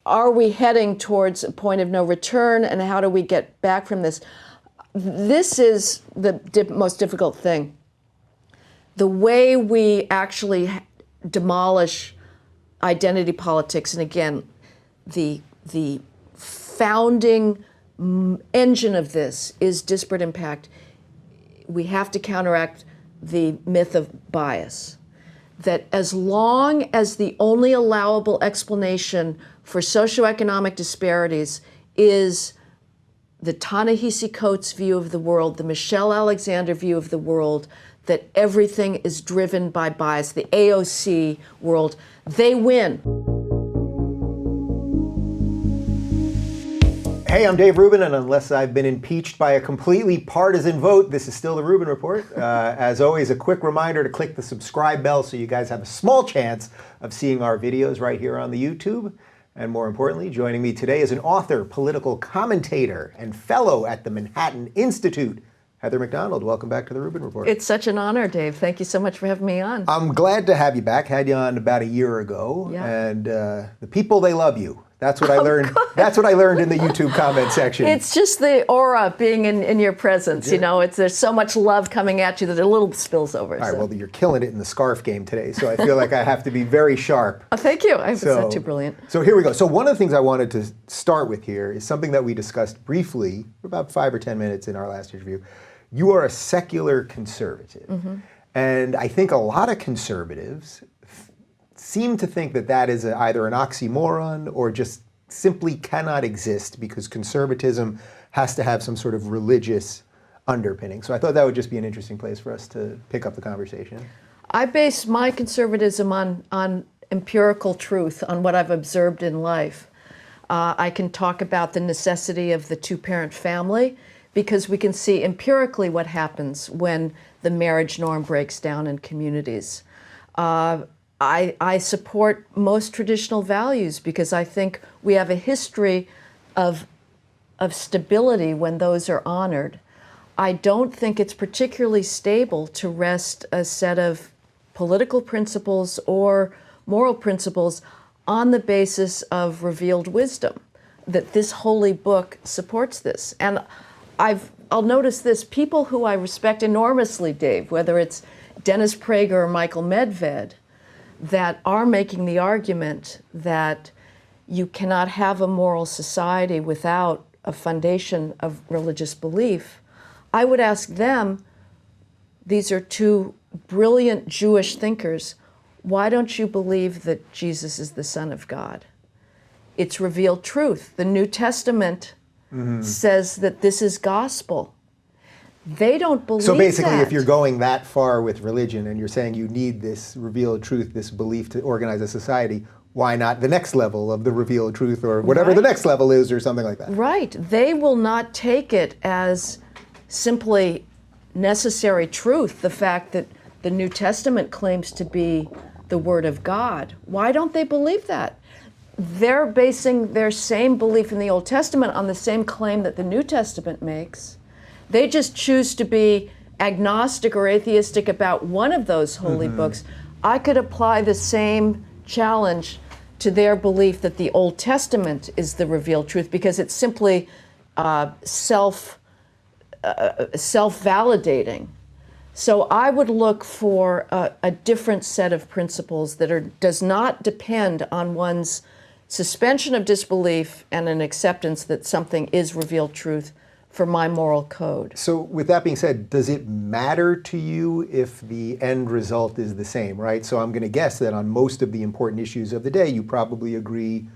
are we heading towards a point of no return, and how do we get back from this? This is the most difficult thing. The way we actually demolish identity politics, and again, the founding engine of this is disparate impact. We have to counteract the myth of bias. That as long as the only allowable explanation for socioeconomic disparities is the Ta-Nehisi Coates view of the world, the Michelle Alexander view of the world, that everything is driven by bias, the AOC world, they win. Hey, I'm Dave Rubin, and unless I've been impeached by a completely partisan vote, this is still the Rubin Report. As always, a quick reminder to click the subscribe bell so you guys have a small chance of seeing our videos right here on the YouTube. And more importantly, joining me today is an author, political commentator, and fellow at the Manhattan Institute, Heather McDonald. Welcome back to the Rubin Report. It's such an honor, Dave. Thank you so much for having me on. I'm glad to have you back. Had you on about a year ago. Yeah. And the people, they love you. That's what I learned. Good. That's what I learned in the YouTube comment section. It's just the aura being in your presence. Yeah. You know, there's so much love coming at you that a little spills over. All right, well, you're killing it in the scarf game today, so I feel like I have to be very sharp. Oh, thank you. It's not too brilliant. So here we go. So one of the things I wanted to start with here is something that we discussed briefly for about 5 or 10 minutes in our last interview. You are a secular conservative. Mm-hmm. And I think a lot of conservatives seem to think that that is either an oxymoron or just simply cannot exist because conservatism has to have some sort of religious underpinning. So I thought that would just be an interesting place for us to pick up the conversation. I base my conservatism on empirical truth, on what I've observed in life. I can talk about the necessity of the two-parent family because we can see empirically what happens when the marriage norm breaks down in communities. I support most traditional values because I think we have a history of stability when those are honored. I don't think it's particularly stable to rest a set of political principles or moral principles on the basis of revealed wisdom, that this holy book supports this. And I'll notice this, people who I respect enormously, Dave, whether it's Dennis Prager or Michael Medved, that are making the argument that you cannot have a moral society without a foundation of religious belief, I would ask them, these are two brilliant Jewish thinkers, why don't you believe that Jesus is the Son of God? It's revealed truth. The New Testament says that this is gospel. They don't believe that. So basically, if you're going that far with religion and you're saying you need this revealed truth, this belief to organize a society, why not the next level of the revealed truth or whatever the next level is or something like that? Right. They will not take it as simply necessary truth, the fact that the New Testament claims to be the Word of God. Why don't they believe that? They're basing their same belief in the Old Testament on the same claim that the New Testament makes. They just choose to be agnostic or atheistic about one of those holy books. I could apply the same challenge to their belief that the Old Testament is the revealed truth because it's simply self-validating. So I would look for a different set of principles that does not depend on one's suspension of disbelief and an acceptance that something is revealed truth for my moral code. So with that being said, does it matter to you if the end result is the same, right? So I'm going to guess that on most of the important issues of the day, you probably agree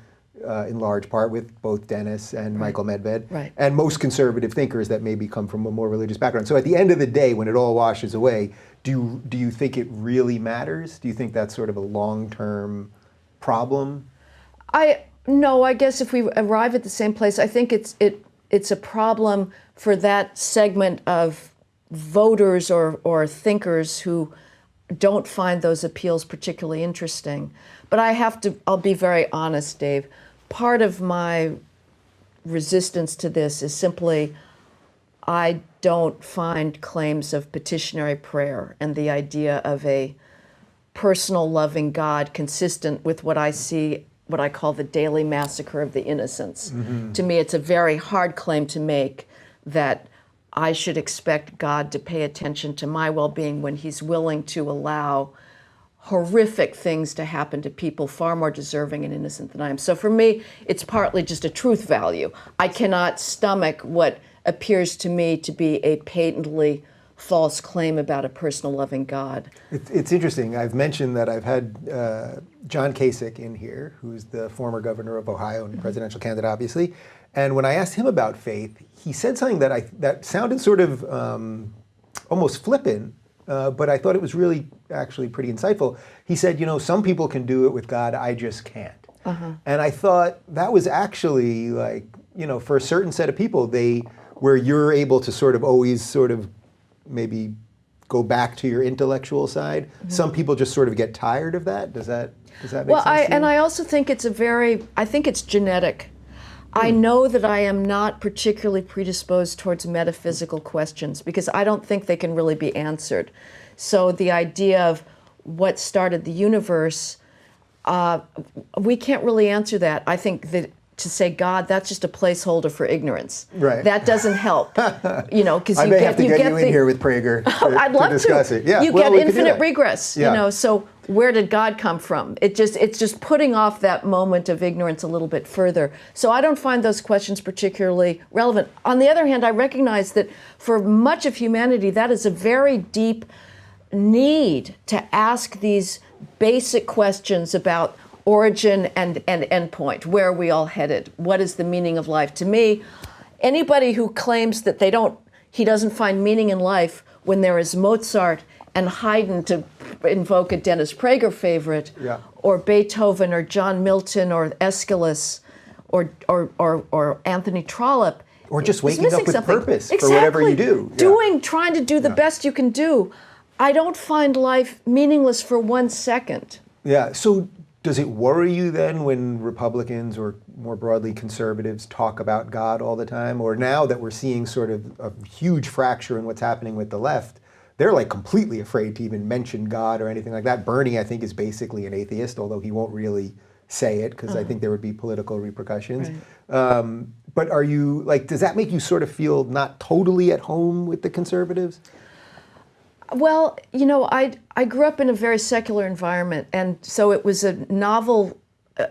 in large part with both Dennis and Michael Medved, and most conservative thinkers that maybe come from a more religious background. So at the end of the day, when it all washes away, do you think it really matters? Do you think that's sort of a long-term problem? No, I guess if we arrive at the same place, I think it's a problem for that segment of voters or thinkers who don't find those appeals particularly interesting. But I'll be very honest, Dave. Part of my resistance to this is simply I don't find claims of petitionary prayer and the idea of a personal loving God consistent with what I see what I call the daily massacre of the innocents. To me, it's a very hard claim to make that I should expect God to pay attention to my well-being when he's willing to allow horrific things to happen to people far more deserving and innocent than I am. So for me, it's partly just a truth value. I cannot stomach what appears to me to be a patently false claim about a personal loving God. It's interesting. I've mentioned that I've had John Kasich in here, who's the former governor of Ohio and presidential candidate, obviously. And when I asked him about faith, he said something that sounded sort of almost flippant, but I thought it was really actually pretty insightful. He said, you know, some people can do it with God, I just can't. And I thought that was actually like, you know, for a certain set of people, where you're able to sort of always sort of maybe go back to your intellectual side. Some people just sort of get tired of that. Does that make sense to you? And I also think I think it's genetic. I know that I am not particularly predisposed towards metaphysical questions because I don't think they can really be answered. So the idea of what started the universe, we can't really answer that. I think that to say God, that's just a placeholder for ignorance. Right. That doesn't help, you know, because I may have to get you in here with Prager I'd love to discuss it. Yeah, you well, get we could do infinite that. regress, Yeah. you know, so where did God come from? It's just putting off that moment of ignorance a little bit further. So I don't find those questions particularly relevant. On the other hand, I recognize that for much of humanity, that is a very deep need to ask these basic questions about origin and endpoint. Where are we all headed? What is the meaning of life? To me, anybody who claims that he doesn't find meaning in life when there is Mozart and Haydn, to invoke a Dennis Prager favorite, or Beethoven or John Milton or Aeschylus or Anthony Trollope, or just waking up with something. purpose for whatever you do. Trying to do the best you can do. I don't find life meaningless for 1 second. Yeah, so does it worry you then when Republicans or more broadly conservatives talk about God all the time? Or now that we're seeing sort of a huge fracture in what's happening with the left, they're like completely afraid to even mention God or anything like that. Bernie, I think, is basically an atheist, although he won't really say it because I think there would be political repercussions. Right. But are you, like, does that make you sort of feel not totally at home with the conservatives? Well, you know, I grew up in a very secular environment, and so it was a novel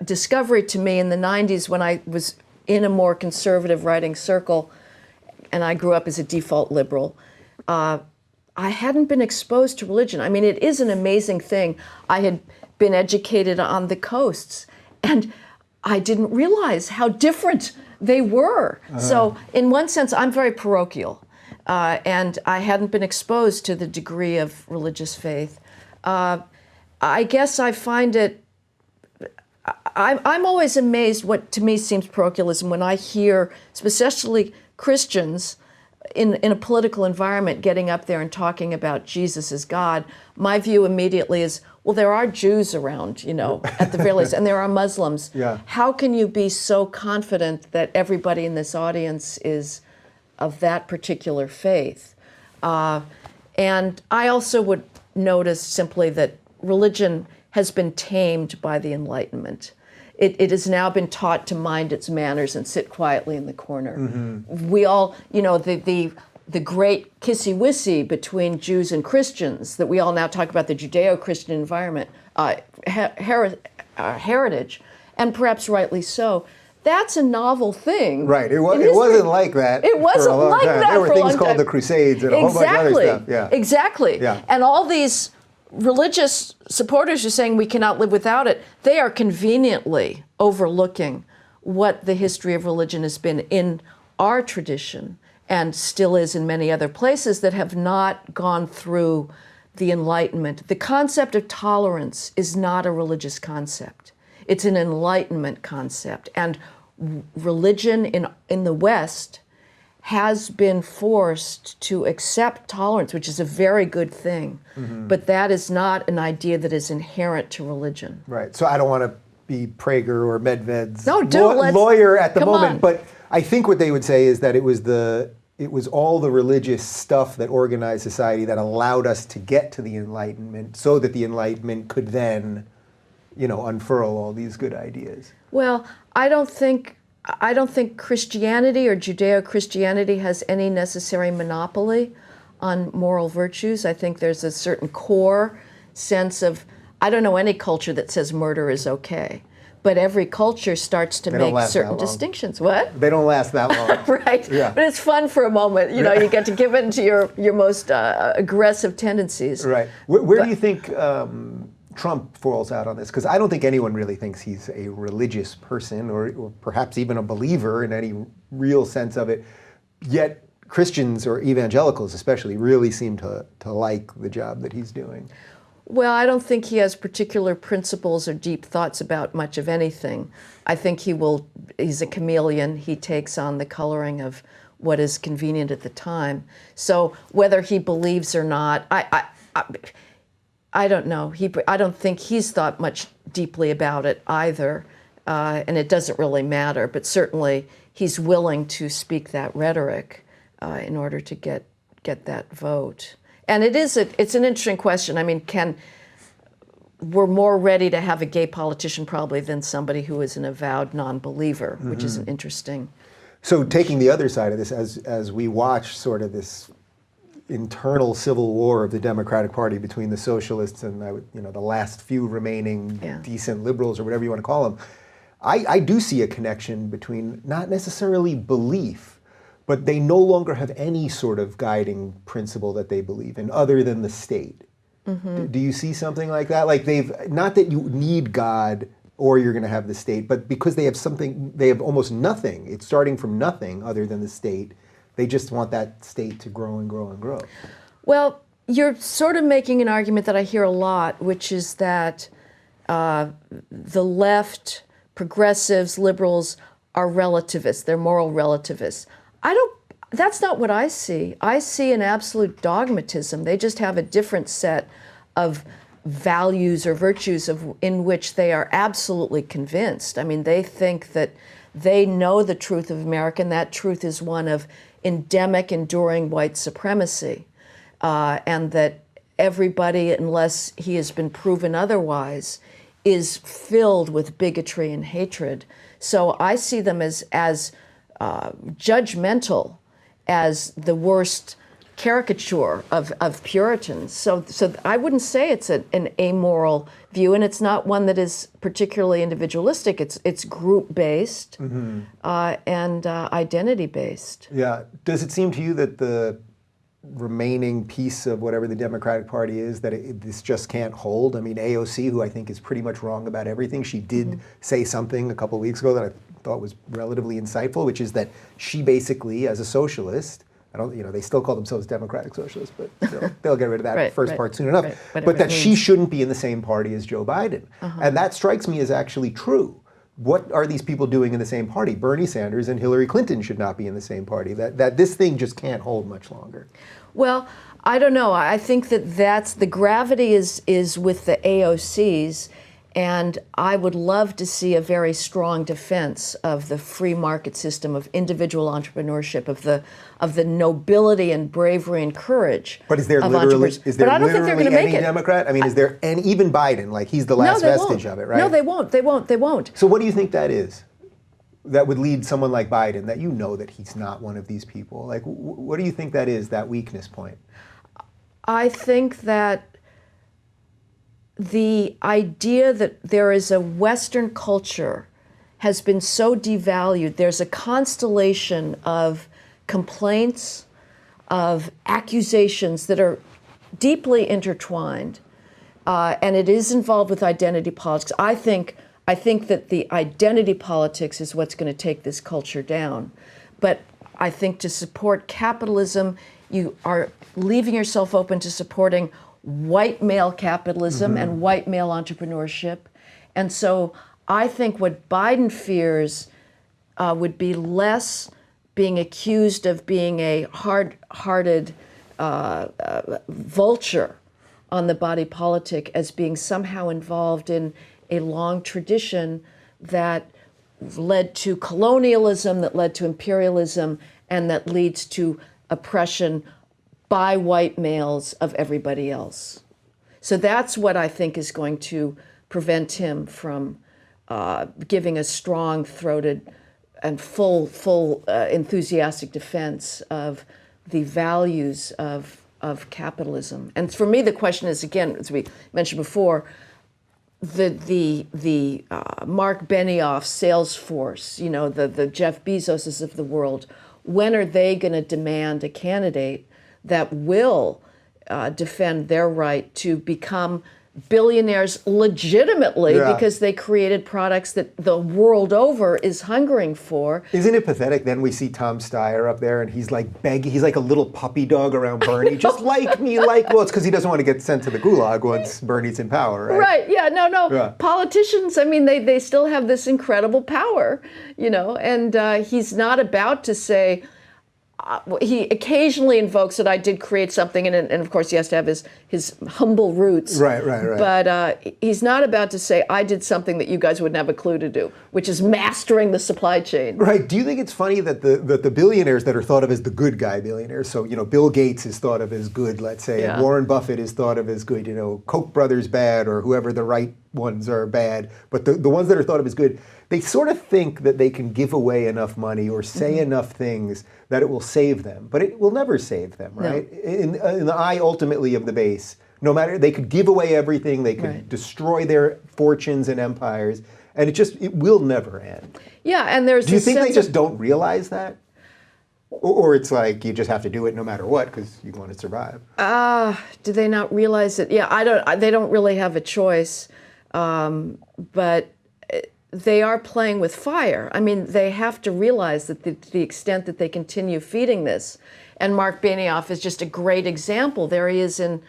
discovery to me in the 90s when I was in a more conservative writing circle, and I grew up as a default liberal. I hadn't been exposed to religion. I mean, it is an amazing thing. I had been educated on the coasts, and I didn't realize how different they were. So in one sense, I'm very parochial. And I hadn't been exposed to the degree of religious faith. I guess I find it, I'm always amazed what to me seems parochialism when I hear, especially Christians in a political environment, getting up there and talking about Jesus as God. My view immediately is, well, there are Jews around, you know, at the very least, and there are Muslims. How can you be so confident that everybody in this audience is of that particular faith? And I also would notice simply that religion has been tamed by the Enlightenment. It has now been taught to mind its manners and sit quietly in the corner. We all, you know, the great kissy-wissy between Jews and Christians that we all now talk about, the Judeo-Christian environment, heritage, and perhaps rightly so. That's a novel thing. Right. It wasn't like that. It wasn't like that. There were things called the Crusades and a whole bunch of other stuff. Yeah. Exactly. Yeah. And all these religious supporters are saying we cannot live without it. They are conveniently overlooking what the history of religion has been in our tradition and still is in many other places that have not gone through the Enlightenment. The concept of tolerance is not a religious concept. It's an Enlightenment concept. And religion in the West has been forced to accept tolerance, which is a very good thing. But that is not an idea that is inherent to religion. Right. So I don't want to be Prager or Medved's lawyer at the moment, but I think what they would say is that it was all the religious stuff that organized society that allowed us to get to the Enlightenment, so that the Enlightenment could then, unfurl all these good ideas? Well, I don't think Christianity or Judeo-Christianity has any necessary monopoly on moral virtues. I think there's a certain core sense of, I don't know any culture that says murder is okay, but every culture starts to make certain distinctions. What? They don't last that long. Right. Yeah. But it's fun for a moment. You get to give in to your most aggressive tendencies. Right. Where do you think Trump falls out on this? Because I don't think anyone really thinks he's a religious person or perhaps even a believer in any real sense of it. Yet Christians or evangelicals especially really seem to like the job that he's doing. Well, I don't think he has particular principles or deep thoughts about much of anything. I think he's a chameleon. He takes on the coloring of what is convenient at the time. So whether he believes or not, I don't know. I don't think he's thought much deeply about it either, and it doesn't really matter. But certainly he's willing to speak that rhetoric in order to get that vote. And it's an interesting question. I mean, we're more ready to have a gay politician probably than somebody who is an avowed non-believer, which is an interesting. So taking the other side of this, as we watch sort of this internal civil war of the Democratic Party between the socialists and the last few remaining decent liberals or whatever you want to call them, I do see a connection between not necessarily belief, but they no longer have any sort of guiding principle that they believe in other than the state. Mm-hmm. Do you see something like that? Like not that you need God or you're going to have the state, but because they have almost nothing. It's starting from nothing other than the state. They just want that state to grow and grow and grow. Well, you're sort of making an argument that I hear a lot, which is that the left, progressives, liberals are relativists. They're moral relativists. That's not what I see. I see an absolute dogmatism. They just have a different set of values or virtues in which they are absolutely convinced. I mean, they think that they know the truth of America, and that truth is one of endemic, enduring white supremacy, and that everybody, unless he has been proven otherwise, is filled with bigotry and hatred. So I see them as judgmental as the worst caricature of Puritans. So I wouldn't say it's an amoral view, and it's not one that is particularly individualistic. It's group-based and identity-based. Yeah. Does it seem to you that the remaining piece of whatever the Democratic Party is, that this just can't hold? I mean, AOC, who I think is pretty much wrong about everything, she did say something a couple of weeks ago that I thought was relatively insightful, which is that she basically, as a socialist, they still call themselves democratic socialists, but they'll get rid of that part soon enough. But that she shouldn't be in the same party as Joe Biden. And that strikes me as actually true. What are these people doing in the same party? Bernie Sanders and Hillary Clinton should not be in the same party. That this thing just can't hold much longer. Well, I don't know. I think that's the gravity is with the AOCs, and I would love to see a very strong defense of the free market system, of individual entrepreneurship, of the nobility and bravery and courage. But is there literally any Democrat? I mean, is there, and even Biden, like he's the last vestige of it, right? No, they won't. So what do you think that is? That would lead someone like Biden, that that he's not one of these people. Like, what do you think that is, that weakness point? I think that the idea that there is a Western culture has been so devalued. There's a constellation of complaints, of accusations that are deeply intertwined, and it is involved with identity politics. I think that the identity politics is what's going to take this culture down. But I think to support capitalism, you are leaving yourself open to supporting white male capitalism and white male entrepreneurship. And so I think what Biden fears would be less being accused of being a hard-hearted vulture on the body politic as being somehow involved in a long tradition that led to colonialism, that led to imperialism, and that leads to oppression by white males of everybody else. So that's what I think is going to prevent him from giving a strong-throated and full enthusiastic defense of the values of capitalism. And for me, the question is, again, as we mentioned before, the Mark Benioff Salesforce, you know, the Jeff Bezoses of the world, when are they going to demand a candidate that will defend their right to become billionaires legitimately because they created products that the world over is hungering for? Isn't it pathetic? Then we see Tom Steyer up there, and he's like begging. He's like a little puppy dog around Bernie. Just like me, like. Well, it's because he doesn't want to get sent to the gulag once Bernie's in power, right? Right. Yeah. No. Yeah. Politicians. I mean, they still have this incredible power, you know, and he's not about to say. He occasionally invokes that I did create something, and of course he has to have his humble roots. Right. But he's not about to say, I did something that you guys wouldn't have a clue to do, which is mastering the supply chain. Right. Do you think it's funny that the billionaires that are thought of as the good guy billionaires, so, you know, Bill Gates is thought of as good, let's say, and Warren Buffett is thought of as good, you know, Koch brothers bad, or whoever the right ones are bad, but the ones that are thought of as good, they sort of think that they can give away enough money or say enough things that it will save them, but it will never save them, right? No. In the eye, ultimately, of the base, no matter, they could give away everything, they could destroy their fortunes and empires, and it will never end. Yeah, and there's. Do you think they just don't realize that? Or it's like you just have to do it no matter what because you want to survive? Do they not realize it? Yeah, they don't really have a choice, but they are playing with fire. I mean, they have to realize that to the extent that they continue feeding this, and Mark Benioff is just a great example. There he is in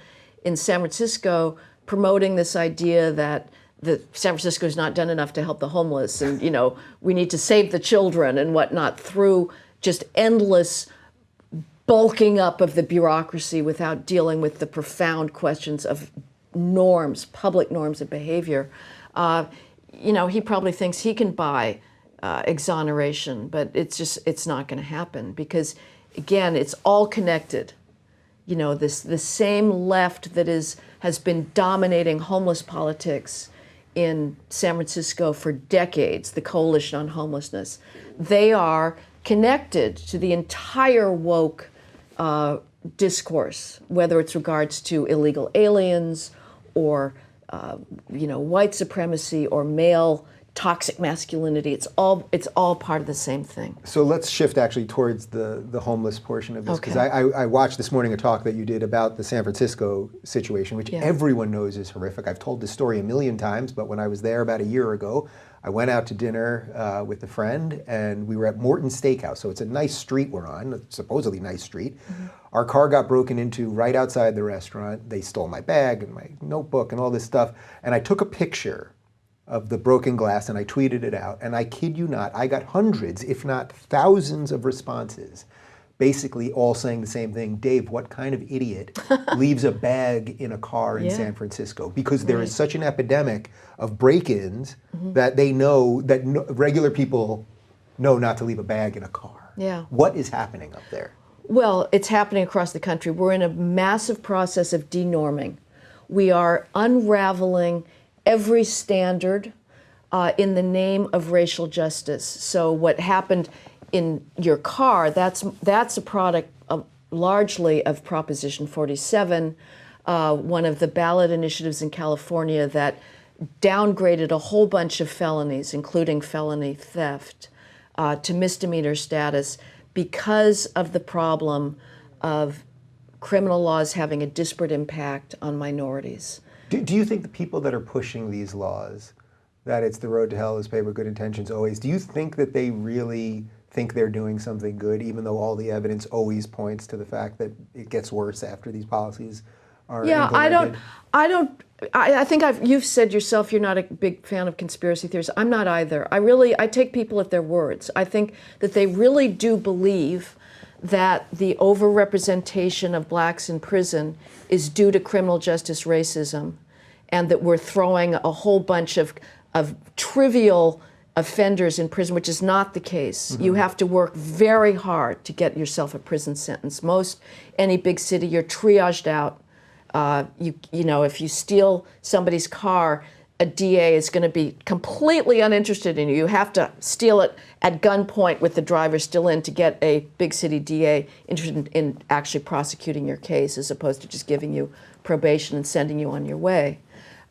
San Francisco promoting this idea that San Francisco has not done enough to help the homeless, and, you know, we need to save the children and whatnot through just endless bulking up of the bureaucracy without dealing with the profound questions of norms, public norms of behavior. You know, he probably thinks he can buy exoneration, but it's not going to happen because, again, it's all connected. You know, the same left that has been dominating homeless politics in San Francisco for decades, the Coalition on Homelessness, they are connected to the entire woke discourse, whether it's regards to illegal aliens or you know, white supremacy or male toxic masculinity. It's all part of the same thing. So let's shift actually towards the homeless portion of this, because I watched this morning a talk that you did about the San Francisco situation, which everyone knows is horrific. I've told this story a million times, but when I was there about a year ago, I went out to dinner with a friend, and we were at Morton's Steakhouse. So it's a nice street we're on, a supposedly nice street. Mm-hmm. Our car got broken into right outside the restaurant. They stole my bag and my notebook and all this stuff. And I took a picture of the broken glass and I tweeted it out. And I kid you not, I got hundreds, if not thousands of responses, basically all saying the same thing. Dave, what kind of idiot leaves a bag in a car in San Francisco? Because there is such an epidemic of break-ins that they know, that regular people know not to leave a bag in a car. Yeah. What is happening up there? Well, it's happening across the country. We're in a massive process of denorming. We are unraveling every standard in the name of racial justice. So what happened in your car, that's a product largely of Proposition 47, one of the ballot initiatives in California that downgraded a whole bunch of felonies, including felony theft, to misdemeanor status because of the problem of criminal laws having a disparate impact on minorities. Do you think the people that are pushing these laws, that it's the road to hell is paved with good intentions always, do you think that they really think they're doing something good, even though all the evidence always points to the fact that it gets worse after these policies are implemented? I think you've said yourself you're not a big fan of conspiracy theories. I'm not either. I take people at their words. I think that they really do believe that the overrepresentation of blacks in prison is due to criminal justice racism, and that we're throwing a whole bunch of trivial offenders in prison, which is not the case. Mm-hmm. You have to work very hard to get yourself a prison sentence. Any big city, you're triaged out. You know, if you steal somebody's car, a DA is going to be completely uninterested in you. You have to steal it at gunpoint with the driver still in to get a big city DA interested in actually prosecuting your case as opposed to just giving you probation and sending you on your way.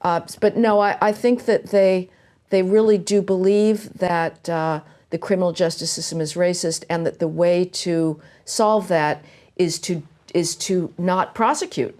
But no, I think that they really do believe that the criminal justice system is racist, and that the way to solve that is to not prosecute,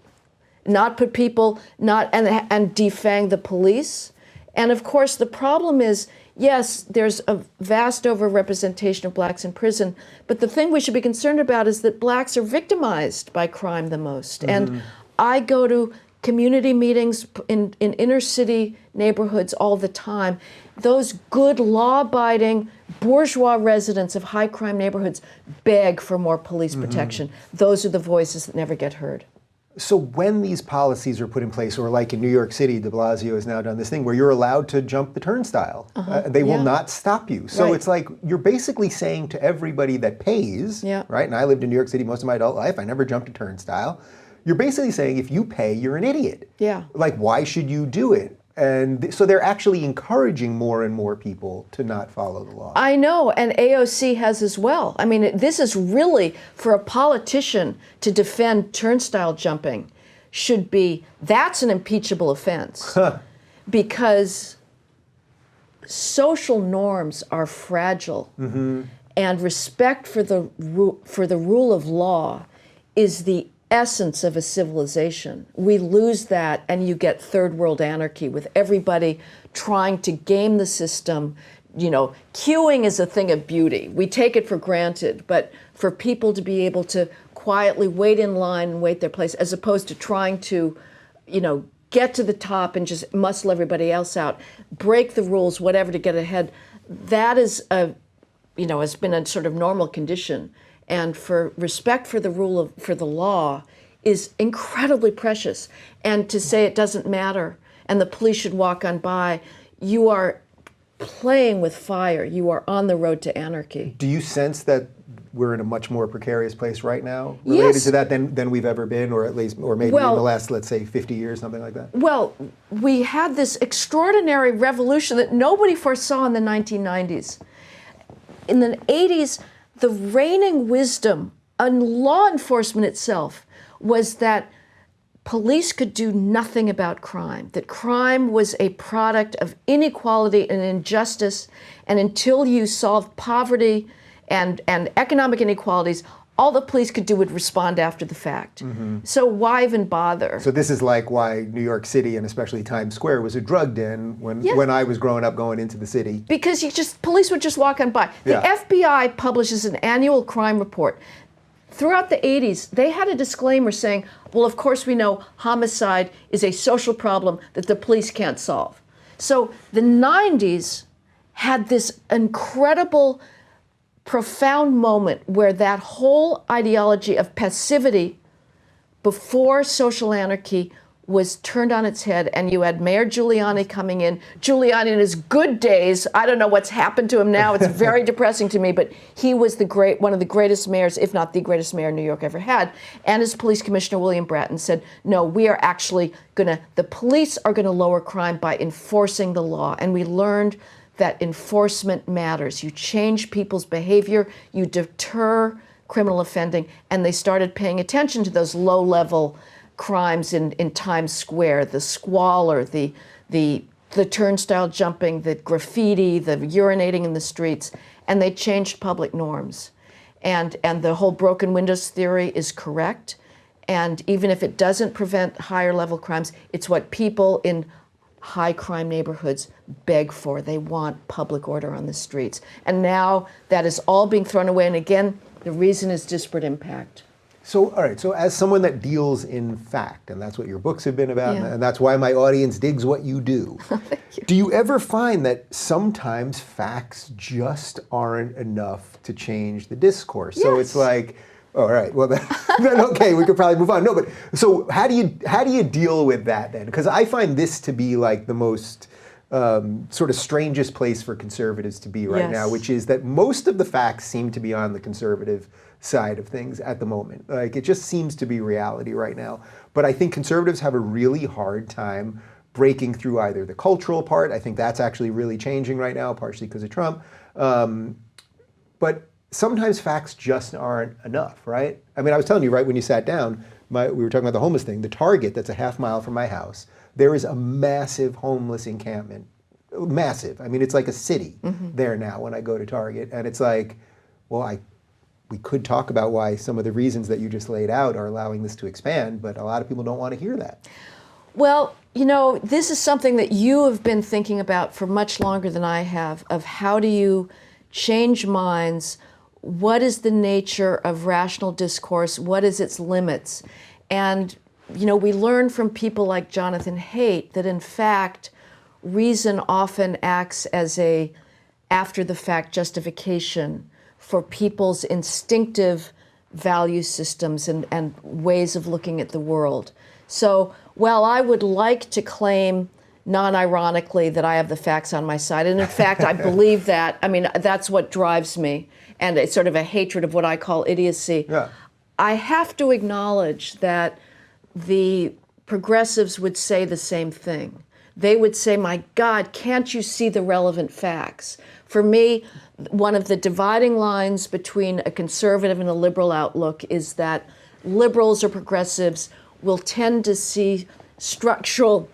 not put people, and defang the police. And of course, the problem is, yes, there's a vast overrepresentation of blacks in prison, but the thing we should be concerned about is that blacks are victimized by crime the most. And I go to community meetings in inner city neighborhoods all the time. Those good law-abiding bourgeois residents of high crime neighborhoods beg for more police protection. Those are the voices that never get heard. So when these policies are put in place, or like in New York City, de Blasio has now done this thing where you're allowed to jump the turnstile. They will not stop you. So it's like you're basically saying to everybody that pays, right? And I lived in New York City most of my adult life. I never jumped a turnstile. You're basically saying if you pay, you're an idiot. Yeah. Like, why should you do it? And so they're actually encouraging more and more people to not follow the law. I know, and AOC has as well. I mean, this is really, for a politician to defend turnstile jumping, that's an impeachable offense. Because social norms are fragile, and respect for the rule of law is the essence of a civilization. We lose that, and you get third world anarchy with everybody trying to game the system. You know, queuing is a thing of beauty. We take it for granted, but for people to be able to quietly wait in line and wait their place, as opposed to trying to, get to the top and just muscle everybody else out, break the rules, whatever, to get ahead, that is has been a sort of normal condition. And for respect for for the law is incredibly precious. And to say it doesn't matter and the police should walk on by, you are playing with fire. You are on the road to anarchy. Do you sense that we're in a much more precarious place right now related to that than we've ever been, or at least, or maybe in the last, let's say, 50 years, something like that? Well, we had this extraordinary revolution that nobody foresaw in the 1990s. In the 80s, the reigning wisdom on law enforcement itself was that police could do nothing about crime, that crime was a product of inequality and injustice, and until you solved poverty and economic inequalities, all the police could do would respond after the fact. So why even bother? So this is like why New York City, and especially Times Square, was a drug den when I was growing up going into the city. Because police would just walk on by. The FBI publishes an annual crime report. Throughout the 80s, they had a disclaimer saying, well, of course we know homicide is a social problem that the police can't solve. So the 90s had this incredible, profound moment where that whole ideology of passivity before social anarchy was turned on its head, and you had Mayor Giuliani coming in. Giuliani in his good days, I don't know what's happened to him now, it's very depressing to me, but he was one of the greatest mayors, if not the greatest mayor New York ever had. And his police commissioner, William Bratton, said, no, we are actually the police are gonna lower crime by enforcing the law. And we learned that enforcement matters. You change people's behavior, you deter criminal offending, and they started paying attention to those low-level crimes in Times Square, the squalor, the turnstile jumping, the graffiti, the urinating in the streets, and they changed public norms. And the whole broken windows theory is correct. And even if it doesn't prevent higher level crimes, it's what people in high crime neighborhoods beg for. They want public order on the streets. And now that is all being thrown away. And again, the reason is disparate impact. So, all right, so as someone that deals in fact, and that's what your books have been about, and that's why my audience digs what you do, do you ever find that sometimes facts just aren't enough to change the discourse? So it's like, all right, well, then, okay, we could probably move on. No, but so how do you deal with that then? Because I find this to be like the most sort of strangest place for conservatives to be right now, which is that most of the facts seem to be on the conservative side of things at the moment. Like, it just seems to be reality right now. But I think conservatives have a really hard time breaking through either the cultural part. I think that's actually really changing right now, partially because of Trump. But sometimes facts just aren't enough, right? I mean, I was telling you, right, when you sat down, we were talking about the homeless thing. The Target that's a half-mile from my house, there is a massive homeless encampment. Massive. I mean, it's like a city there now when I go to Target. And it's like, well, we could talk about why some of the reasons that you just laid out are allowing this to expand, but a lot of people don't want to hear that. Well, you know, this is something that you have been thinking about for much longer than I have, of how do you change minds? What is the nature of rational discourse? What is its limits? And, you know, we learn from people like Jonathan Haidt that, in fact, reason often acts as a after-the-fact justification for people's instinctive value systems and ways of looking at the world. So while I would like to claim non-ironically that I have the facts on my side, and in fact I believe that, I mean, that's what drives me, and it's sort of a hatred of what I call idiocy, I have to acknowledge that the progressives would say the same thing. They would say, my God, can't you see the relevant facts? For me, one of the dividing lines between a conservative and a liberal outlook is that liberals or progressives will tend to see structural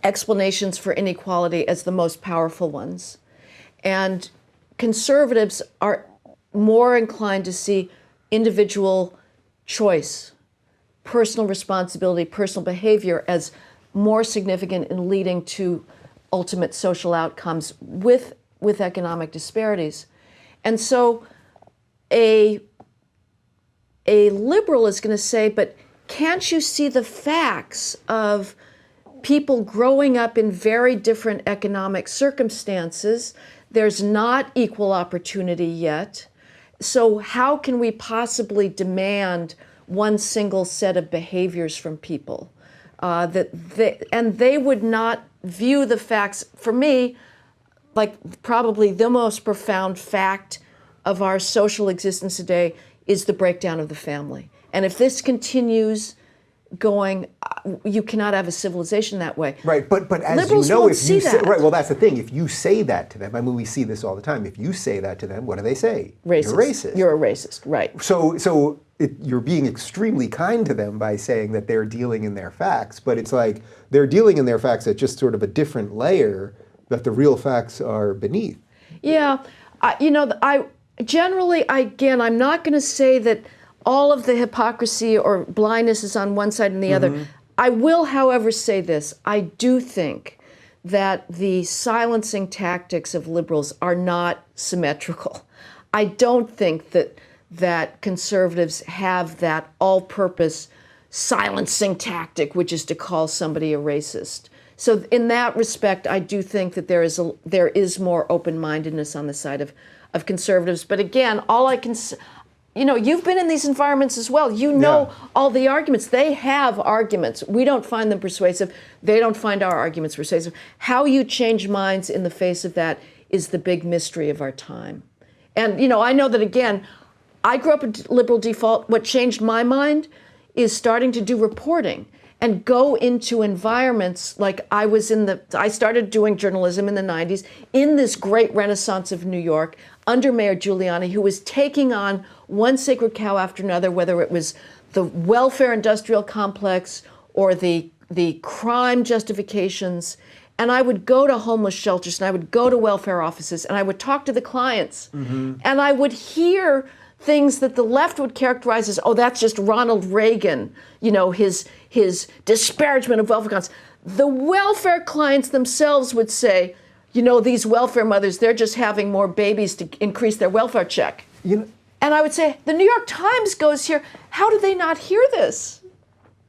explanations for inequality as the most powerful ones. And conservatives are more inclined to see individual choice, personal responsibility, personal behavior as more significant in leading to ultimate social outcomes with economic disparities. And so a liberal is going to say, but can't you see the facts of people growing up in very different economic circumstances? There's not equal opportunity yet. So how can we possibly demand one single set of behaviors from people? And they would not view the facts, for me, like probably the most profound fact of our social existence today is the breakdown of the family. And if this continues going, you cannot have a civilization that way. Right, but as liberals you know, won't if you see say, that. right, well, that's the thing. If you say that to them, I mean, we see this all the time. If you say that to them, what do they say? Racist. You're racist. You're a racist, right. So you're being extremely kind to them by saying that they're dealing in their facts, but it's like they're dealing in their facts at just sort of a different layer that the real facts are beneath. Yeah, I generally, again, I'm not going to say that all of the hypocrisy or blindness is on one side and the other. I will, however, say this. I do think that the silencing tactics of liberals are not symmetrical. I don't think that conservatives have that all-purpose silencing tactic, which is to call somebody a racist. So in that respect, I do think that there is more open-mindedness on the side of conservatives. But again, all I can, you've been in these environments as well. You know all the arguments. They have arguments. We don't find them persuasive. They don't find our arguments persuasive. How you change minds in the face of that is the big mystery of our time. And, I know that, again, I grew up a liberal default. What changed my mind is starting to do reporting and go into environments like I started doing journalism in the 90s in this great renaissance of New York under Mayor Giuliani, who was taking on one sacred cow after another, whether it was the welfare industrial complex or the crime justifications. And I would go to homeless shelters and I would go to welfare offices and I would talk to the clients. And I would hear things that the left would characterize as, oh, that's just Ronald Reagan, his disparagement of welfare clients. The welfare clients themselves would say, these welfare mothers, they're just having more babies to increase their welfare check. And I would say, the New York Times goes here. How do they not hear this?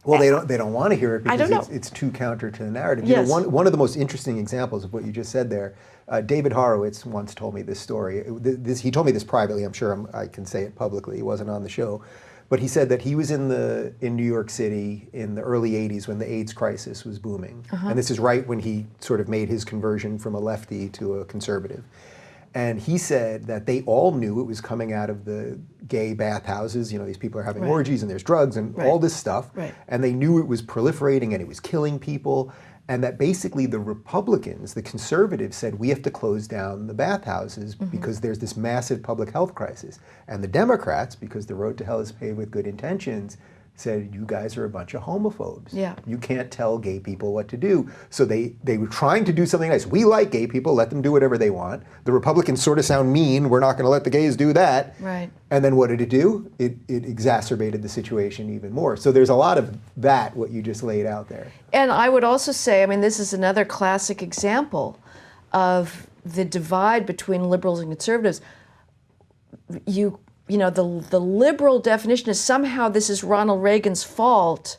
Well, they don't want to hear it because it's too counter to the narrative. Yes. One of the most interesting examples of what you just said there, David Horowitz once told me this story. He told me this privately. I'm sure I can say it publicly. He wasn't on the show. But he said that he was in New York City in the early 80s when the AIDS crisis was booming. And this is right when he sort of made his conversion from a lefty to a conservative. And he said that they all knew it was coming out of the gay bathhouses. These people are having orgies and there's drugs and all this stuff. And they knew it was proliferating and it was killing people. and that basically the Republicans, the conservatives, said we have to close down the bathhouses because there's this massive public health crisis. And the Democrats, because the road to hell is paved with good intentions, said, you guys are a bunch of homophobes. Yeah. You can't tell gay people what to do. So they were trying to do something nice. We like gay people, let them do whatever they want. The Republicans sort of sound mean, we're not going to let the gays do that. Right. And then what did it do? It exacerbated the situation even more. So there's a lot of that, what you just laid out there. And I would also say, I mean, this is another classic example of the divide between liberals and conservatives. You know, the liberal definition is somehow this is Ronald Reagan's fault,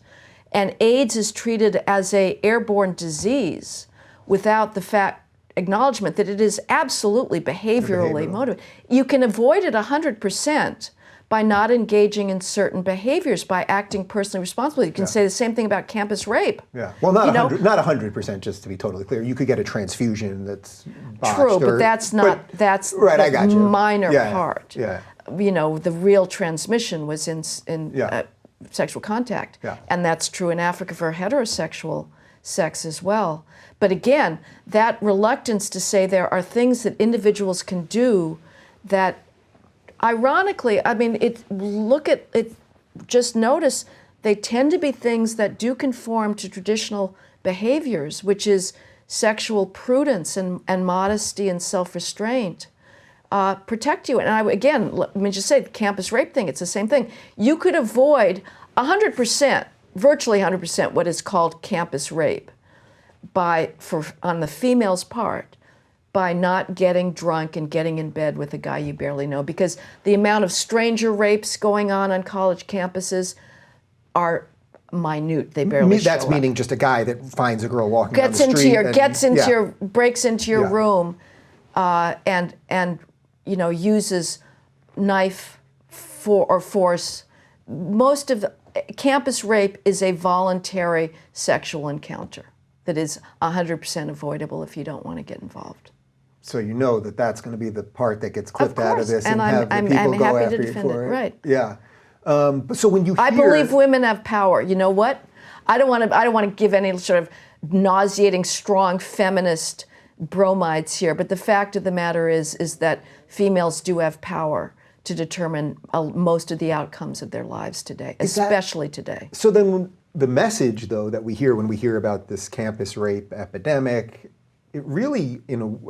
and AIDS is treated as an airborne disease without the acknowledgement that it is absolutely behaviorally motivated. You can avoid it 100% by not engaging in certain behaviors, by acting personally responsible. You can say the same thing about campus rape. Yeah, well, not 100%, just to be totally clear. You could get a transfusion that's botched. True, but that's not, that's right, I got you. Minor part. Yeah. You know, the real transmission was in sexual contact. Yeah. And that's true in Africa for heterosexual sex as well. But again, that reluctance to say there are things that individuals can do that, ironically, I mean, just notice they tend to be things that do conform to traditional behaviors, which is sexual prudence and modesty and self-restraint. Protect you. And again, let me just say, the campus rape thing, it's the same thing. You could avoid 100%, virtually 100%, what is called campus rape on the female's part by not getting drunk and getting in bed with a guy you barely know, because the amount of stranger rapes going on college campuses are minute. They barely show That's up. meaning just a guy that finds a girl walking down the street. Breaks into your room and you know, uses knife or force. Most of the campus rape is a voluntary sexual encounter that is 100% avoidable if you don't want to get involved. So you know that that's going to be the part that gets clipped out of this, and have the people go after you for it. Right. Yeah. But so when you hear, I believe women have power. You know what? I don't want to give any sort of nauseating, strong feminist bromides here, but the fact of the matter is that females do have power to determine most of the outcomes of their lives today, especially today. So then the message, though, that we hear when we hear about this campus rape epidemic, it really,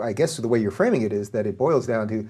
I guess the way you're framing it is that it boils down to,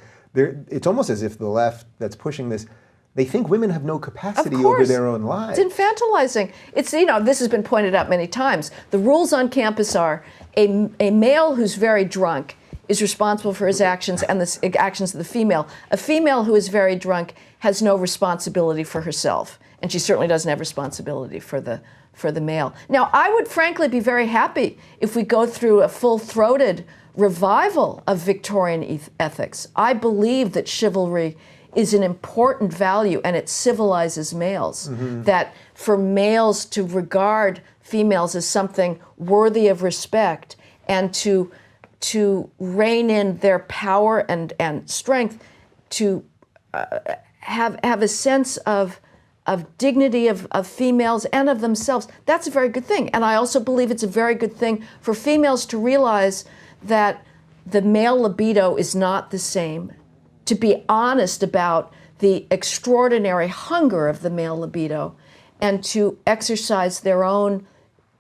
it's almost as if the left that's pushing this, they think women have no capacity over their own lives. It's infantilizing. It's, this has been pointed out many times. The rules on campus are a male who's very drunk is responsible for his actions and the actions of the female. A female who is very drunk has no responsibility for herself, and she certainly doesn't have responsibility for the male. Now, I would frankly be very happy if we go through a full-throated revival of Victorian ethics. I believe that chivalry is an important value, and it civilizes males. That for males to regard females as something worthy of respect and to rein in their power and strength, to have a sense of dignity of females and of themselves, that's a very good thing. And I also believe it's a very good thing for females to realize that the male libido is not the same, to be honest about the extraordinary hunger of the male libido, and to exercise their own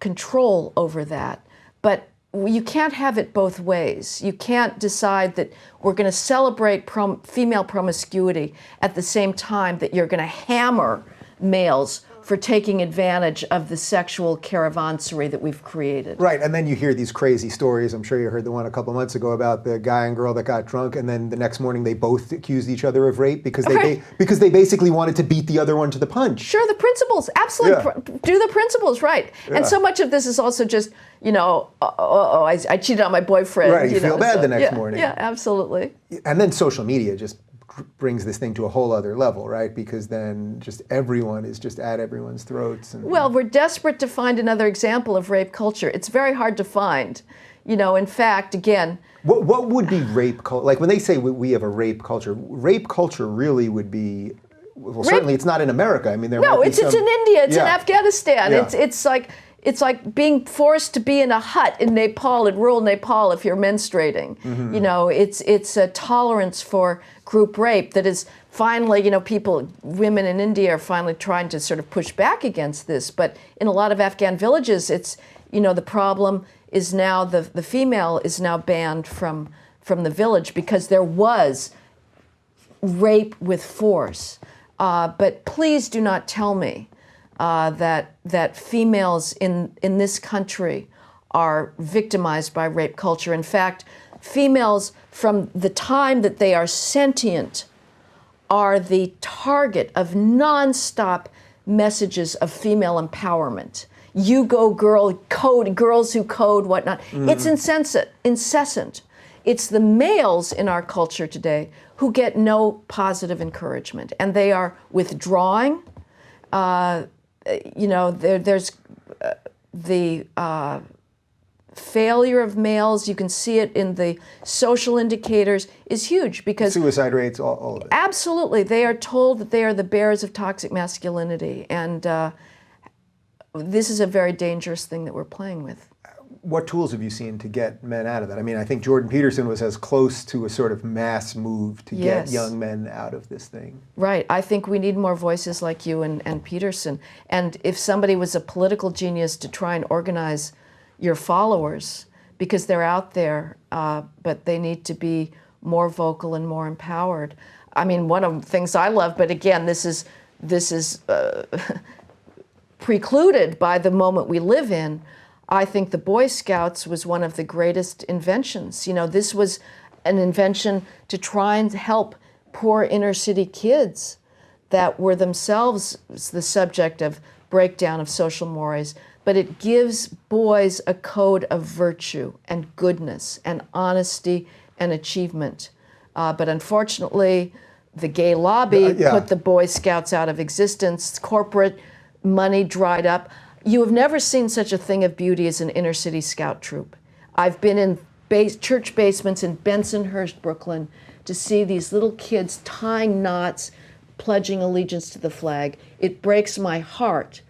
control over that. But you can't have it both ways. You can't decide that we're going to celebrate female promiscuity at the same time that you're going to hammer males for taking advantage of the sexual caravanserai that we've created. Right, and then you hear these crazy stories. I'm sure you heard the one a couple months ago about the guy and girl that got drunk, and then the next morning they both accused each other of rape because they basically wanted to beat the other one to the punch. Sure, the principles, absolutely. Yeah. Do the principles, right. Yeah. And so much of this is also just, I cheated on my boyfriend. Right, you feel bad the next morning. Yeah, absolutely. And then social media just brings this thing to a whole other level, right? Because then just everyone is just at everyone's throats. Well, we're desperate to find another example of rape culture. It's very hard to find. In fact, again... What would be rape culture? Like when they say we have a rape culture really would be... Well, certainly it's not in America. I mean, there might be it's in India, it's in Afghanistan. Yeah. It's like... it's like being forced to be in a hut in Nepal, in rural Nepal, if you're menstruating. You know, it's a tolerance for group rape that is finally, you know, women in India are finally trying to sort of push back against this. But in a lot of Afghan villages, it's, you know, the problem is now the female is now banned from the village because there was rape with force. But please do not tell me that females in this country are victimized by rape culture. In fact, females from the time that they are sentient are the target of nonstop messages of female empowerment. You go girl, code, girls who code, whatnot. It's incessant. It's the males in our culture today who get no positive encouragement, and they are withdrawing. You know, there's the failure of males. You can see it in the social indicators is huge because suicide rates, all of it. Absolutely, they are told that they are the bearers of toxic masculinity, and this is a very dangerous thing that we're playing with. What tools have you seen to get men out of that? I mean, I think Jordan Peterson was as close to a sort of mass move to get young men out of this thing. Right. I think we need more voices like you and Peterson. And if somebody was a political genius to try and organize your followers, because they're out there, but they need to be more vocal and more empowered. I mean, one of the things I love, but again, this is precluded by the moment we live in. I think the Boy Scouts was one of the greatest inventions. You know, this was an invention to try and help poor inner city kids that were themselves the subject of breakdown of social mores. But it gives boys a code of virtue and goodness and honesty and achievement. But unfortunately, the gay lobby put the Boy Scouts out of existence. Corporate money dried up. You have never seen such a thing of beauty as an inner city scout troop. I've been in church basements in Bensonhurst, Brooklyn, to see these little kids tying knots, pledging allegiance to the flag. It breaks my heart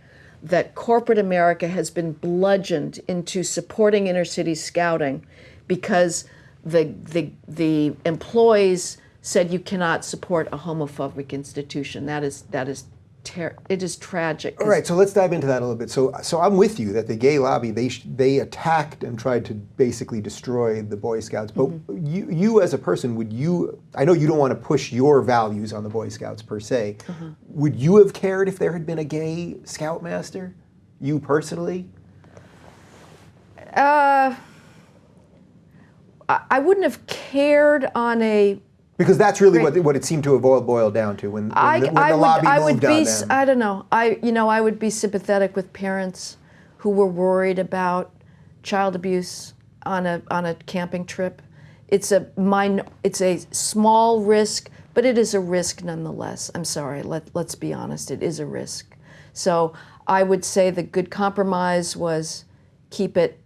that corporate America has been bludgeoned into supporting inner city scouting because the employees said you cannot support a homophobic institution. It is tragic. All right, so let's dive into that a little bit. So I'm with you that the gay lobby, they attacked and tried to basically destroy the Boy Scouts. But you as a person, I know you don't want to push your values on the Boy Scouts per se. Would you have cared if there had been a gay scoutmaster? You personally? I wouldn't have cared on a... Because that's really what it seemed to have boiled down to when the lobby moved on them. I don't know. I would be sympathetic with parents who were worried about child abuse on a camping trip. It's a small risk, but it is a risk nonetheless. I'm sorry. Let's be honest. It is a risk. So I would say the good compromise was keep it.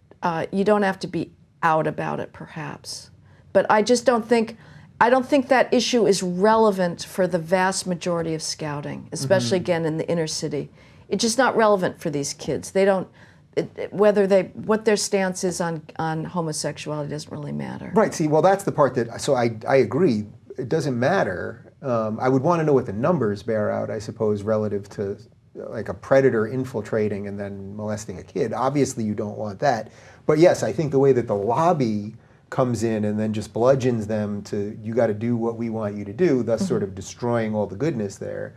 You don't have to be out about it, perhaps, but I just don't think. I don't think that issue is relevant for the vast majority of scouting, especially again in the inner city. It's just not relevant for these kids. They don't, what their stance is on homosexuality doesn't really matter. Right. See, well, that's the part that. So I agree. It doesn't matter. I would want to know what the numbers bear out, I suppose, relative to like a predator infiltrating and then molesting a kid. Obviously, you don't want that. But yes, I think the way that the lobby comes in and then just bludgeons them to, you got to do what we want you to do, thus sort of destroying all the goodness there.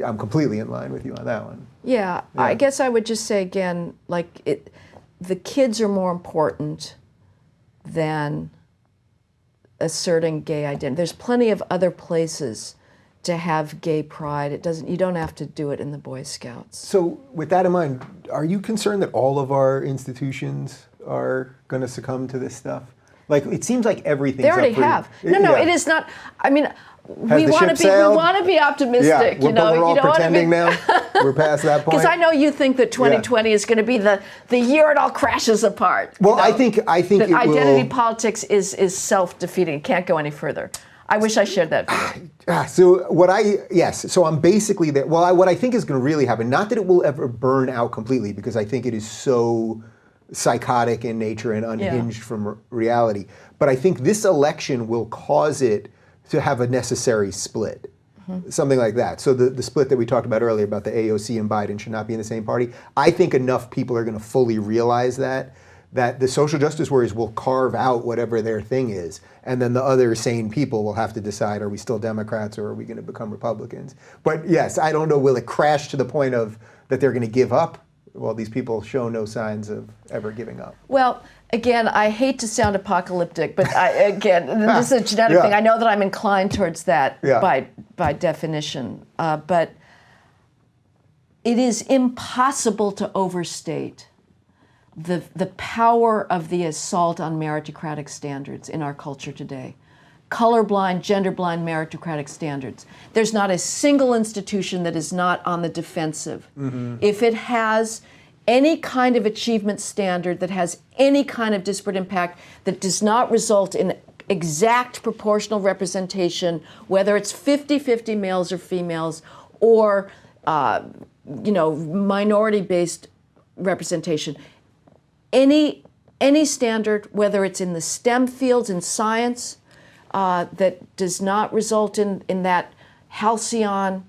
I'm completely in line with you on that one. Yeah. I guess I would just say again, the kids are more important than asserting gay identity. There's plenty of other places to have gay pride. You don't have to do it in the Boy Scouts. So with that in mind, are you concerned that all of our institutions are going to succumb to this stuff? Like, it seems like everything's They already have. No, it is not. I mean, we want to be optimistic. Yeah, we're all pretending now. We're past that point. Because I know you think that 2020 is going to be the year it all crashes apart. Well, I think that it identity will. politics is self-defeating. It can't go any further. I wish I shared that view. So I'm basically there. Well, what I think is going to really happen, not that it will ever burn out completely, because I think it is so psychotic in nature and unhinged from reality, but I think this election will cause it to have a necessary split. Something like that. So the split that we talked about earlier about the AOC and Biden should not be in the same party. I think enough people are going to fully realize that the social justice warriors will carve out whatever their thing is, and then the other sane people will have to decide, are we still Democrats or are we going to become Republicans? But yes, I don't know, will it crash to the point of that they're going to give up? Well, these people show no signs of ever giving up. Well, again, I hate to sound apocalyptic, but this is a genetic thing. I know that I'm inclined towards that by definition. But it is impossible to overstate the power of the assault on meritocratic standards in our culture today. Colorblind, genderblind meritocratic standards. There's not a single institution that is not on the defensive. If it has any kind of achievement standard that has any kind of disparate impact that does not result in exact proportional representation, whether it's 50-50 males or females, or minority-based representation, any standard, whether it's in the STEM fields in science, that does not result in that halcyon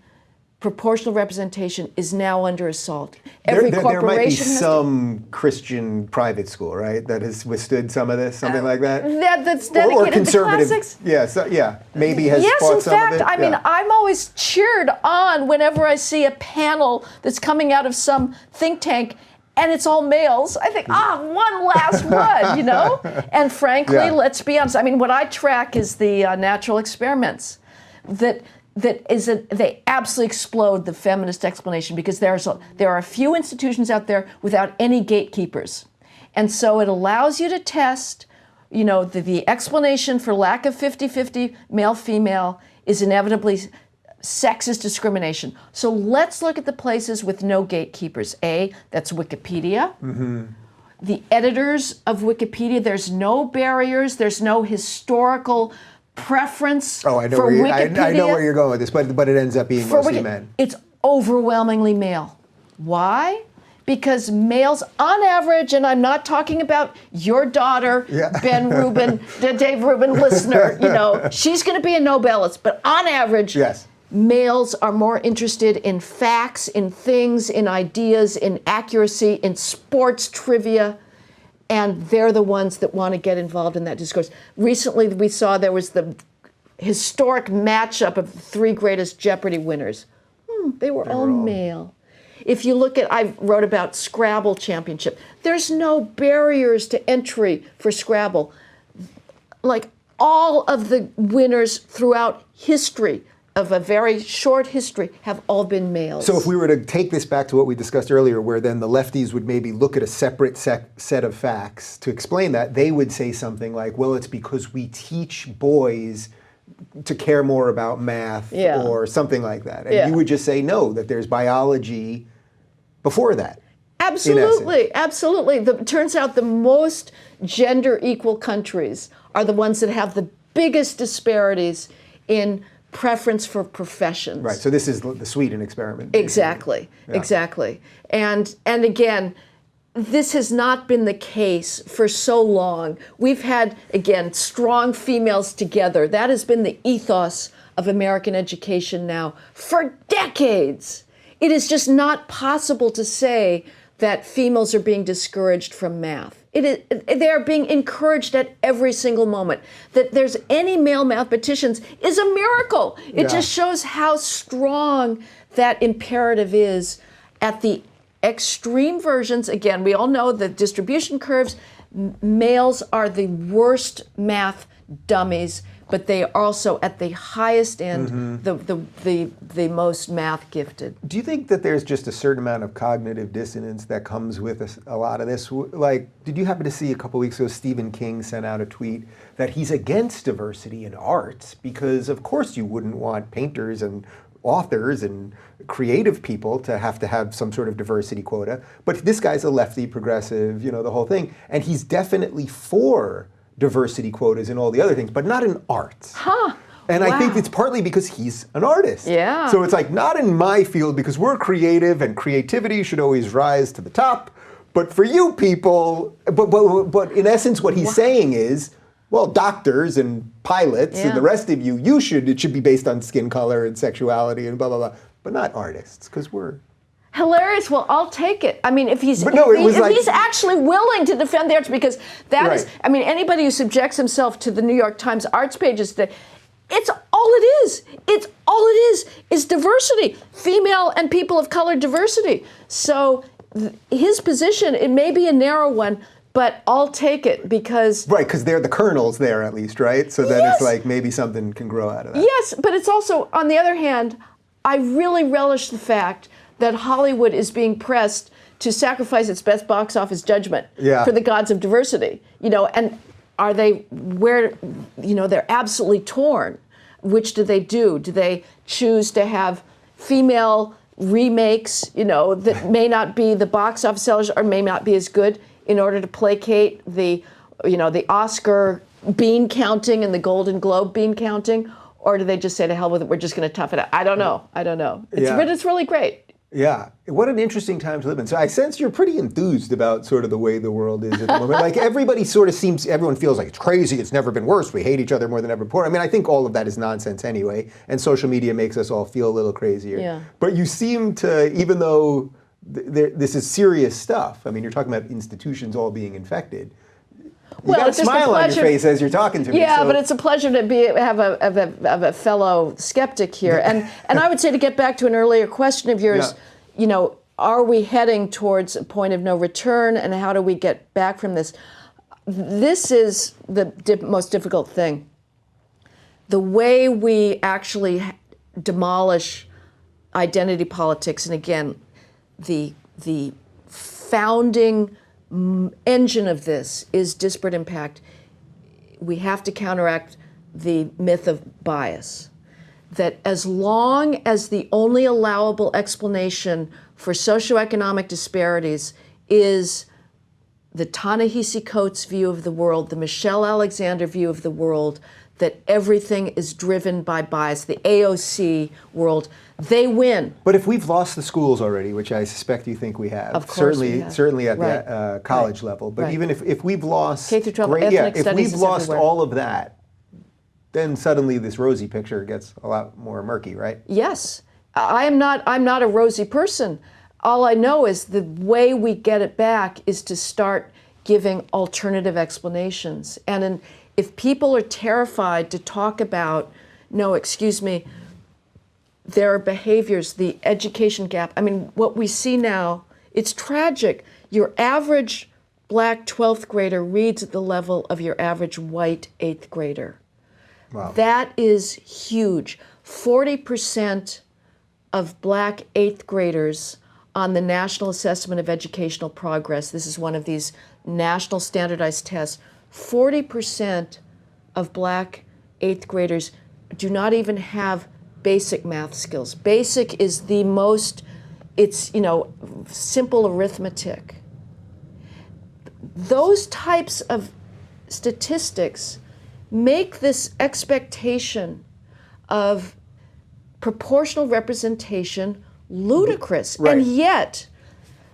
proportional representation is now under assault. Every corporation there might be has some Christian private school, right, that has withstood some of this, something like that? That's dedicated or conservative, to classics. Maybe has fought some of it. Yes, in fact, I mean, I'm always cheered on whenever I see a panel that's coming out of some think tank and it's all males. I think, one last one, And frankly, let's be honest. I mean, what I track is the natural experiments they absolutely explode the feminist explanation, because there are a few institutions out there without any gatekeepers. And so it allows you to test, the explanation for lack of 50-50 male-female is inevitably sexist discrimination. So let's look at the places with no gatekeepers. That's Wikipedia. The editors of Wikipedia, there's no barriers, there's no historical preference for Wikipedia. I know where you're going with this, but it ends up being mostly men. It's overwhelmingly male. Why? Because males, on average, and I'm not talking about your daughter, Ben Rubin, the Dave Rubin listener, she's going to be a Nobelist, but on average, males are more interested in facts, in things, in ideas, in accuracy, in sports trivia, and they're the ones that want to get involved in that discourse. Recently, we saw there was the historic matchup of the 3 greatest Jeopardy winners. They were all male. If you look at, I wrote about Scrabble Championship. There's no barriers to entry for Scrabble. Like, all of the winners throughout history, of a very short history, have all been males. So if we were to take this back to what we discussed earlier, where then the lefties would maybe look at a separate set of facts to explain that, they would say something like, well, it's because we teach boys to care more about math or something like that. And you would just say, no, that there's biology before that. Absolutely, absolutely. It turns out the most gender equal countries are the ones that have the biggest disparities in preference for professions. Right, so this is the Sweden experiment. Exactly, exactly. And again, this has not been the case for so long. We've had, again, strong females together. That has been the ethos of American education now for decades. It is just not possible to say that females are being discouraged from math. They are being encouraged at every single moment. That there's any male mathematicians is a miracle. It just shows how strong that imperative is at the extreme versions. Again, we all know the distribution curves. Males are the worst math dummies, but they are also at the highest end, the most math gifted. Do you think that there's just a certain amount of cognitive dissonance that comes with a lot of this? Like, did you happen to see a couple weeks ago, Stephen King sent out a tweet that he's against diversity in arts because, of course, you wouldn't want painters and authors and creative people to have some sort of diversity quota. But this guy's a lefty, progressive, the whole thing. And he's definitely for diversity quotas and all the other things, but not in arts. And I think Wow. it's partly because he's an artist. Yeah. So it's like, not in my field, because we're creative and creativity should always rise to the top. But for you people, but in essence, what he's saying is, well, doctors and pilots and the rest of you, it should be based on skin color and sexuality and blah, blah, blah. But not artists, because we're... Hilarious. Well, I'll take it. I mean, if he's he's actually willing to defend the arts, because that is, I mean, anybody who subjects himself to the New York Times arts pages today, it's all it is. It's all it is diversity, female and people of color diversity. So his position, it may be a narrow one, but I'll take it because... Right, because they're the kernels there at least, right? So then it's like maybe something can grow out of that. Yes, but it's also, on the other hand, I really relish the fact that Hollywood is being pressed to sacrifice its best box office judgment for the gods of diversity. You know, and are they they're absolutely torn. Which do they do? Do they choose to have female remakes, that may not be the box office sellers or may not be as good in order to placate the Oscar bean counting and the Golden Globe bean counting? Or do they just say, to hell with it, we're just going to tough it out? I don't know. But it's really great. Yeah, what an interesting time to live in. So I sense you're pretty enthused about sort of the way the world is at the moment. Like everybody sort of everyone feels like it's crazy, it's never been worse, we hate each other more than ever before. I mean, I think all of that is nonsense anyway, and social media makes us all feel a little crazier. Yeah. But you seem to, even though this is serious stuff, I mean, you're talking about institutions all being infected, you got a smile on your face as you're talking to me. Yeah, but it's a pleasure to have a fellow skeptic here. And I would say, to get back to an earlier question of yours, are we heading towards a point of no return, and how do we get back from this? This is the most difficult thing. The way we actually demolish identity politics, and again, the founding engine of this is disparate impact. We have to counteract the myth of bias. That as long as the only allowable explanation for socioeconomic disparities is the Ta-Nehisi Coates view of the world, the Michelle Alexander view of the world, that everything is driven by bias, the AOC world, they win. But if we've lost the schools already, which I suspect you think we have, of course we have. certainly at the college level, but even if we've lost K through 12 ethnic if studies we've lost everywhere. all of that, then suddenly this rosy picture gets a lot more murky, right? Yes, I'm not a rosy person. All I know is the way we get it back is to start giving alternative explanations. And if people are terrified to talk about, there are behaviors, the education gap. I mean, what we see now, it's tragic. Your average black 12th grader reads at the level of your average white 8th grader. Wow. That is huge. 40% of black 8th graders on the National Assessment of Educational Progress, this is one of these national standardized tests, 40% of black 8th graders do not even have basic math skills. Basic is the most, simple arithmetic. Those types of statistics make this expectation of proportional representation ludicrous. Right. And yet,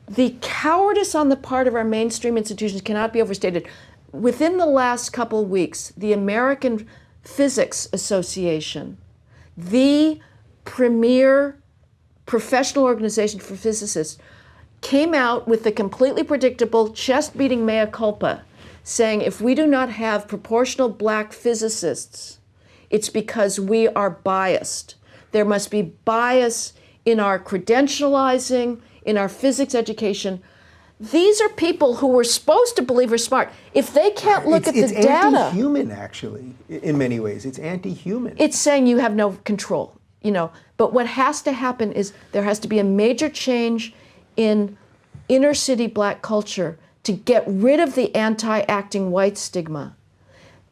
the cowardice on the part of our mainstream institutions cannot be overstated. Within the last couple of weeks, the American Physics Association, the premier professional organization for physicists, came out with the completely predictable, chest-beating mea culpa, saying if we do not have proportional black physicists, it's because we are biased. There must be bias in our credentializing, in our physics education. These are people who we're supposed to believe are smart. If they can't look at the data... It's anti-human, actually, in many ways. It's anti-human. It's saying you have no control, But what has to happen is there has to be a major change in inner city black culture to get rid of the anti-acting white stigma.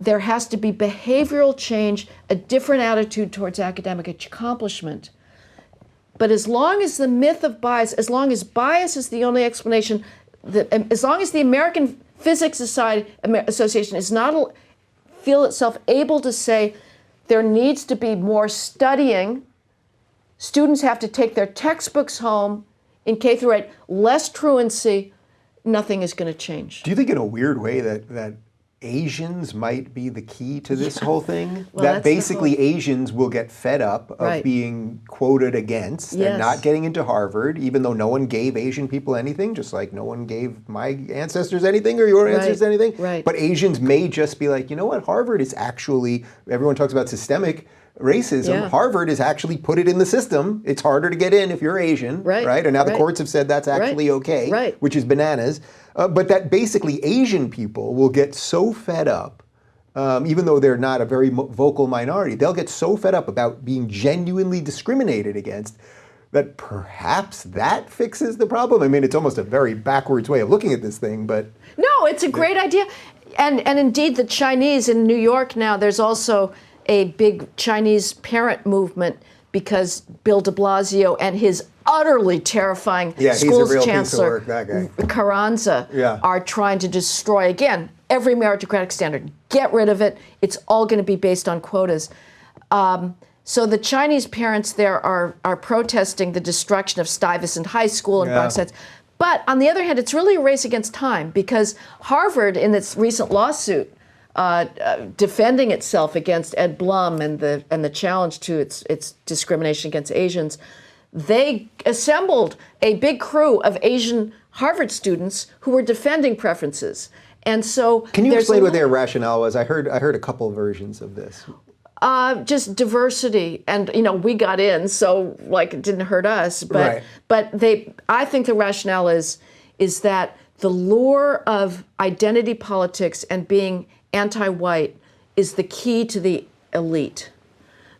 There has to be behavioral change, a different attitude towards academic accomplishment. But as long as the myth of bias, as long as bias is the only explanation, as long as the American Physics Association is not feel itself able to say there needs to be more studying. Students have to take their textbooks home in K through 8, less truancy, nothing is going to change. Do you think in a weird way that Asians might be the key to this whole thing? Well, that basically Asians will get fed up of being quoted against and not getting into Harvard, even though no one gave Asian people anything, just like no one gave my ancestors anything or your ancestors anything. Right. But Asians may just be like, you know what, Harvard is actually, everyone talks about systemic racism. Yeah. Harvard has actually put it in the system. It's harder to get in if you're Asian, right? And now the courts have said that's actually okay, which is bananas. But that basically Asian people will get so fed up, even though they're not a very vocal minority, they'll get so fed up about being genuinely discriminated against that perhaps that fixes the problem. I mean, it's almost a very backwards way of looking at this thing, but... No, it's a great idea. And indeed, the Chinese in New York now, there's also a big Chinese parent movement because Bill de Blasio and his utterly terrifying schools chancellor, Carranza, are trying to destroy, again, every meritocratic standard. Get rid of it. It's all going to be based on quotas. So the Chinese parents there are protesting the destruction of Stuyvesant High School and Bronx Heights. But on the other hand, it's really a race against time because Harvard, in its recent lawsuit, defending itself against Ed Blum and the challenge to its discrimination against Asians, they assembled a big crew of Asian Harvard students who were defending preferences. And so, can you explain what their rationale was? I heard a couple versions of this. Just diversity, and we got in, so like it didn't hurt us. But I think the rationale is that the lure of identity politics and being anti-white is the key to the elite.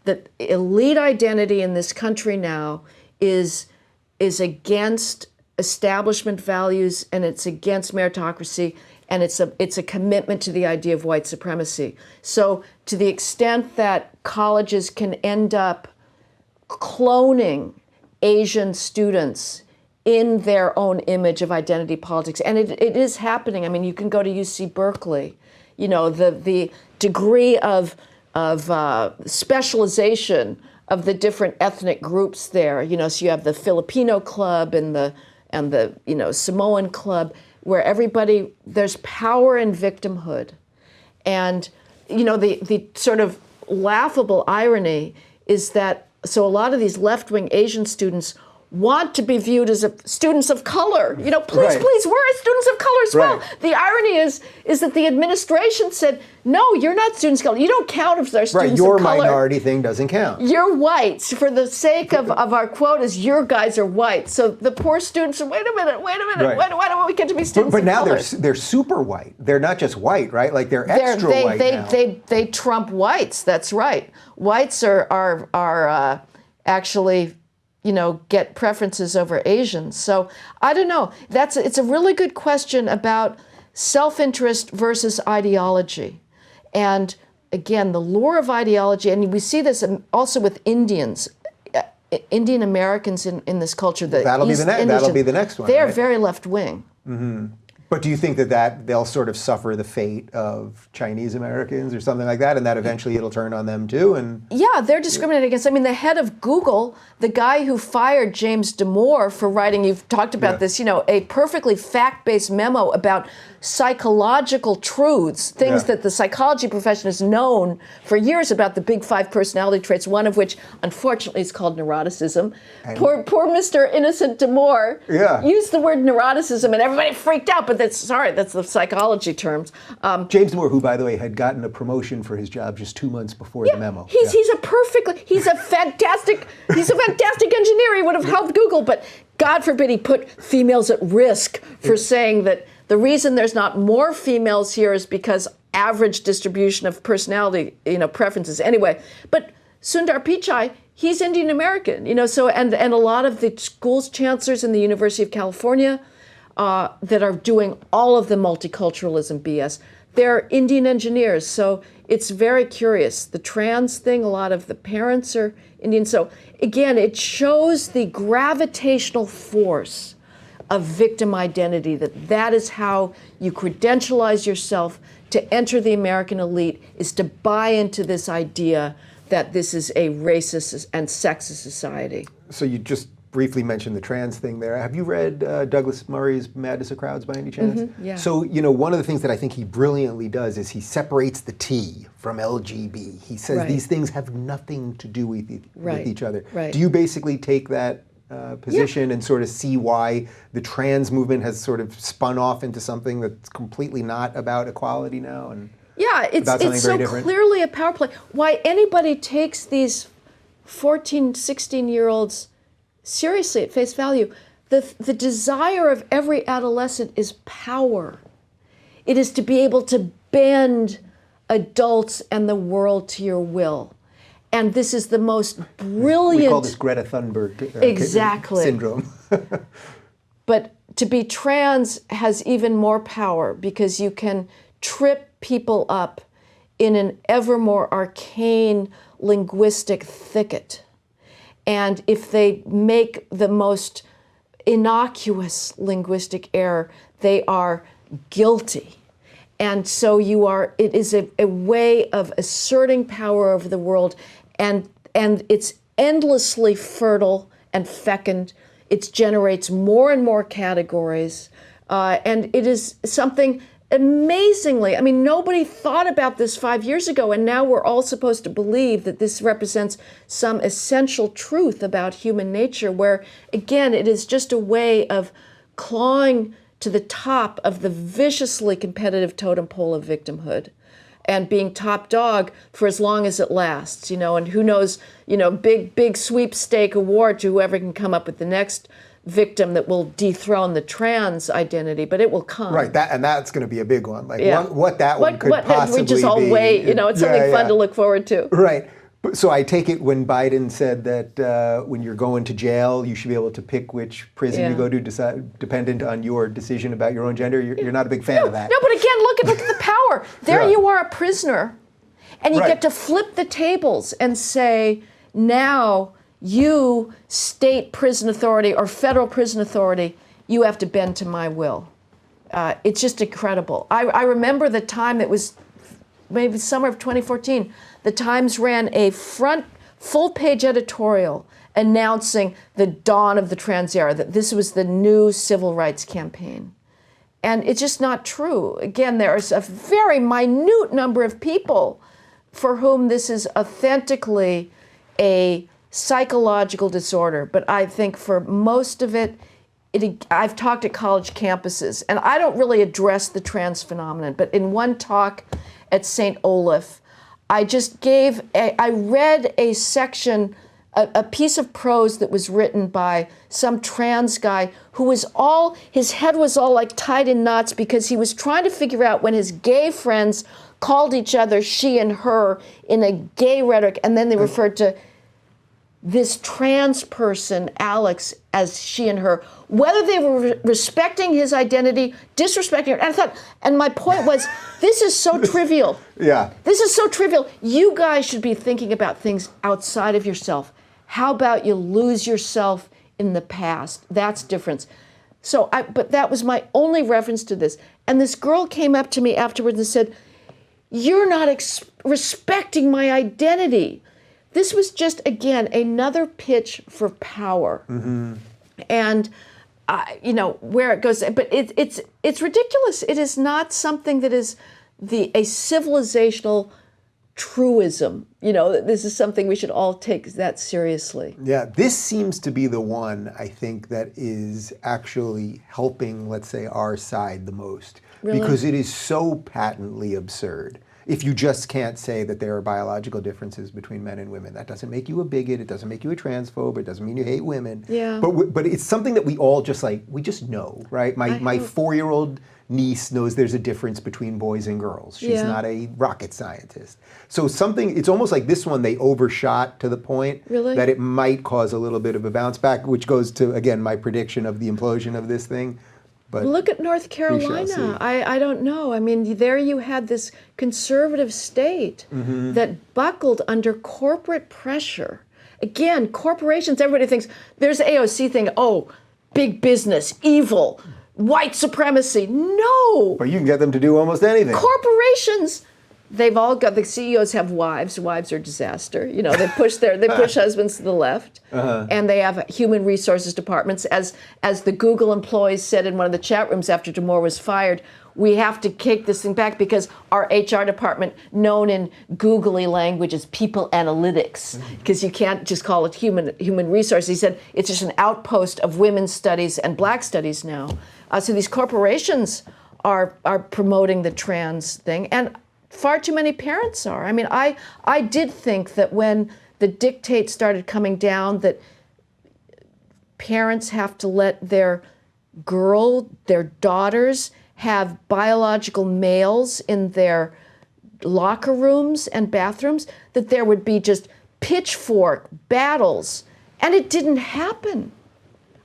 That elite identity in this country now is against establishment values, and it's against meritocracy, and it's a commitment to the idea of white supremacy. So to the extent that colleges can end up cloning Asian students in their own image of identity politics, and it is happening. I mean, you can go to UC Berkeley. The degree of specialization of the different ethnic groups there. So you have the Filipino club and the Samoan club, where everybody, there's power in victimhood. And the sort of laughable irony is that so a lot of these left-wing Asian students want to be viewed as students of color. Please, we're students of color as well. The irony is that the administration said, no, you're not students of color. You don't count if they're students of color. Your minority thing doesn't count. You're whites. For the sake of our quotas, your guys are white. So the poor students are, wait a minute. Why don't we get to be students of color? But now they're super white. They're not just white, right? Like they're extra white now. They trump whites. That's right. Whites are actually get preferences over Asians. So I don't know. It's a really good question about self-interest versus ideology. And again, the lure of ideology, and we see this also with Indians, Indian Americans in this culture. That'll be the next one. They're very left-wing. Mm-hmm. But do you think that they'll sort of suffer the fate of Chinese Americans or something like that, and that eventually it'll turn on them too? And yeah, they're discriminated against. I mean, the head of Google, the guy who fired James Damore for writing, you've talked about this, a perfectly fact-based memo about psychological truths, things that the psychology profession has known for years about the big 5 personality traits, one of which, unfortunately, is called neuroticism. Poor Mr. Innocent Damore used the word neuroticism, and everybody freaked out, but that's the psychology terms. James Damore, who, by the way, had gotten a promotion for his job just 2 months before the memo. He's a fantastic engineer. He would have helped Google, but God forbid he put females at risk for saying that the reason there's not more females here is because average distribution of personality, preferences. Anyway, but Sundar Pichai, he's Indian American, so and a lot of the schools chancellors in the University of California that are doing all of the multiculturalism BS, they're Indian engineers. So it's very curious. The trans thing, a lot of the parents are Indian. So again, it shows the gravitational force of victim identity, that is how you credentialize yourself to enter the American elite, is to buy into this idea that this is a racist and sexist society. So you just briefly mentioned the trans thing there. Have you read Douglas Murray's Madness of Crowds by any chance? Yeah. So, one of the things that I think he brilliantly does is he separates the T from LGB. He says these things have nothing to do with each other. Right. Do you basically take that position and sort of see why the trans movement has sort of spun off into something that's completely not about equality now? And yeah, it's so clearly a power play. Why anybody takes these 14, 16-year-olds seriously at face value, the desire of every adolescent is power. It is to be able to bend adults and the world to your will. And this is the most brilliant... We call this Greta Thunberg syndrome. But to be trans has even more power because you can trip people up in an ever more arcane linguistic thicket. And if they make the most innocuous linguistic error, they are guilty. And so it is a way of asserting power over the world, and it's endlessly fertile and fecund. It generates more and more categories, and it is something amazingly, nobody thought about this 5 years ago, and now we're all supposed to believe that this represents some essential truth about human nature, where, again, it is just a way of clawing to the top of the viciously competitive totem pole of victimhood and being top dog for as long as it lasts, and who knows, big sweepstake award to whoever can come up with the next victim that will dethrone the trans identity, but it will come. Right, that's going to be a big one. What that one could possibly we just all be. wait, it's something fun to look forward to. Right. So I take it when Biden said that when you're going to jail, you should be able to pick which prison you go to, dependent on your decision about your own gender. You're not a big fan of that. No, but again, look at the power. There you are, a prisoner, and you get to flip the tables and say, now you, state prison authority or federal prison authority, you have to bend to my will. It's just incredible. I remember the time, it was maybe summer of 2014, the Times ran a full-page editorial announcing the dawn of the trans era, that this was the new civil rights campaign. And it's just not true. Again, there's a very minute number of people for whom this is authentically a psychological disorder. But I think for most of it, I've talked at college campuses, and I don't really address the trans phenomenon, but in one talk at St. Olaf, I read a section, a piece of prose that was written by some trans guy who was his head was all like tied in knots because he was trying to figure out when his gay friends called each other she and her in a gay rhetoric, and then they referred to this trans person, Alex, as she and her, whether they were respecting his identity, disrespecting her. And I thought, and my point was, this is so trivial. Yeah. This is so trivial. You guys should be thinking about things outside of yourself. How about you lose yourself in the past? That's difference. But that was my only reference to this. And this girl came up to me afterwards and said, you're not respecting my identity. This was just, again, another pitch for power. Mm-hmm. And, where it goes, but it's ridiculous. It is not something that is a civilizational truism. This is something we should all take that seriously. Yeah, this seems to be the one, I think, that is actually helping, let's say, our side the most. Really? Because it is so patently absurd. If you just can't say that there are biological differences between men and women, that doesn't make you a bigot, it doesn't make you a transphobe, it doesn't mean you hate women. Yeah. But it's something that we all we just know, right? My 4-year-old niece knows there's a difference between boys and girls. She's not a rocket scientist. So it's almost like this one they overshot to the point that it might cause a little bit of a bounce back, which goes to, again, my prediction of the implosion of this thing. But look at North Carolina. I don't know. There you had this conservative state that buckled under corporate pressure. Again, corporations, everybody thinks, there's the AOC thing, big business, evil, white supremacy. No! But you can get them to do almost anything. Corporations they've all got, the CEOs have wives. Wives are disaster. You know, they push husbands to the left, and they have human resources departments. As the Google employees said in one of the chat rooms after Damore was fired, we have to kick this thing back because our HR department, known in googly language as people analytics, because you can't just call it human resources. He said it's just an outpost of women's studies and black studies now. So these corporations are promoting the trans thing, and far too many parents are. I mean, I did think that when the dictate started coming down that parents have to let their daughters have biological males in their locker rooms and bathrooms, that there would be just pitchfork battles, and it didn't happen.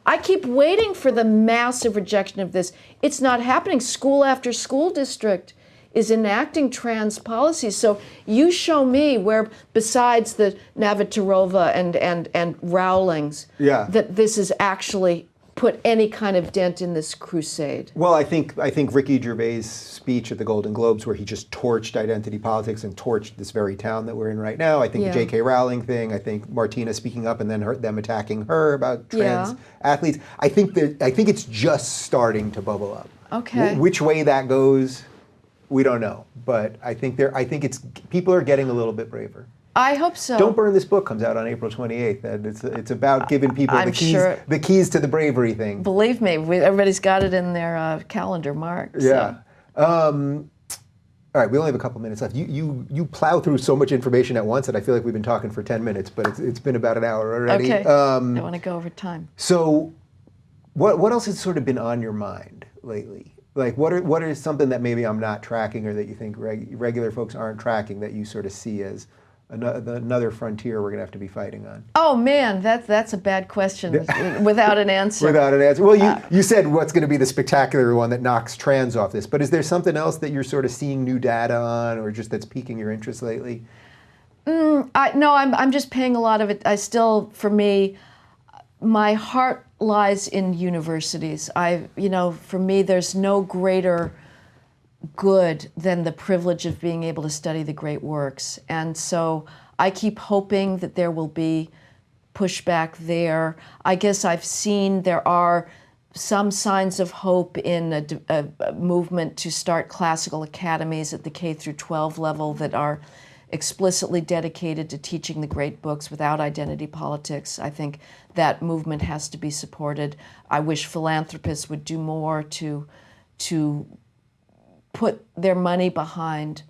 I keep waiting for the massive rejection of this. It's not happening. School after school district is enacting trans policies. So you show me where, besides the Navratilova and Rowlings, that this has actually put any kind of dent in this crusade. Well, I think Ricky Gervais' speech at the Golden Globes, where he just torched identity politics and torched this very town that we're in right now. I think the J.K. Rowling thing. I think Martina speaking up and then them attacking her about trans athletes. I think it's just starting to bubble up. Okay. Which way that goes, we don't know. But I think people are getting a little bit braver. I hope so. Don't Burn This Book comes out on April 28th, and it's about giving people the keys to the bravery thing. Believe me, everybody's got it in their calendar marked. Yeah. All right, we only have a couple minutes left. You plow through so much information at once that I feel like we've been talking for 10 minutes, but it's been about an hour already. Okay. I want to go over time. So, what else has sort of been on your mind lately? Like, what is something that maybe I'm not tracking, or that you think regular folks aren't tracking, that you sort of see as another frontier we're going to have to be fighting on? Oh man, that's a bad question without an answer. Without an answer. Well, you said what's going to be the spectacular one that knocks trans off this, but is there something else that you're sort of seeing new data on, or just that's piquing your interest lately? No, I'm just paying a lot of it. For me, my heart lies in universities. For me, there's no greater good than the privilege of being able to study the great works. And so I keep hoping that there will be pushback there. I guess I've seen there are some signs of hope in a movement to start classical academies at the K through 12 level that are explicitly dedicated to teaching the great books without identity politics. I think that movement has to be supported. I wish philanthropists would do more to put their money behind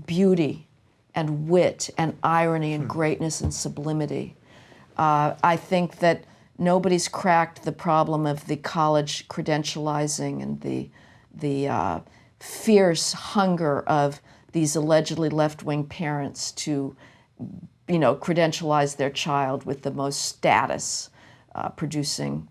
beauty and wit and irony and greatness and sublimity. I think that nobody's cracked the problem of the college credentializing and the fierce hunger of these allegedly left-wing parents to, credentialize their child with the most status producing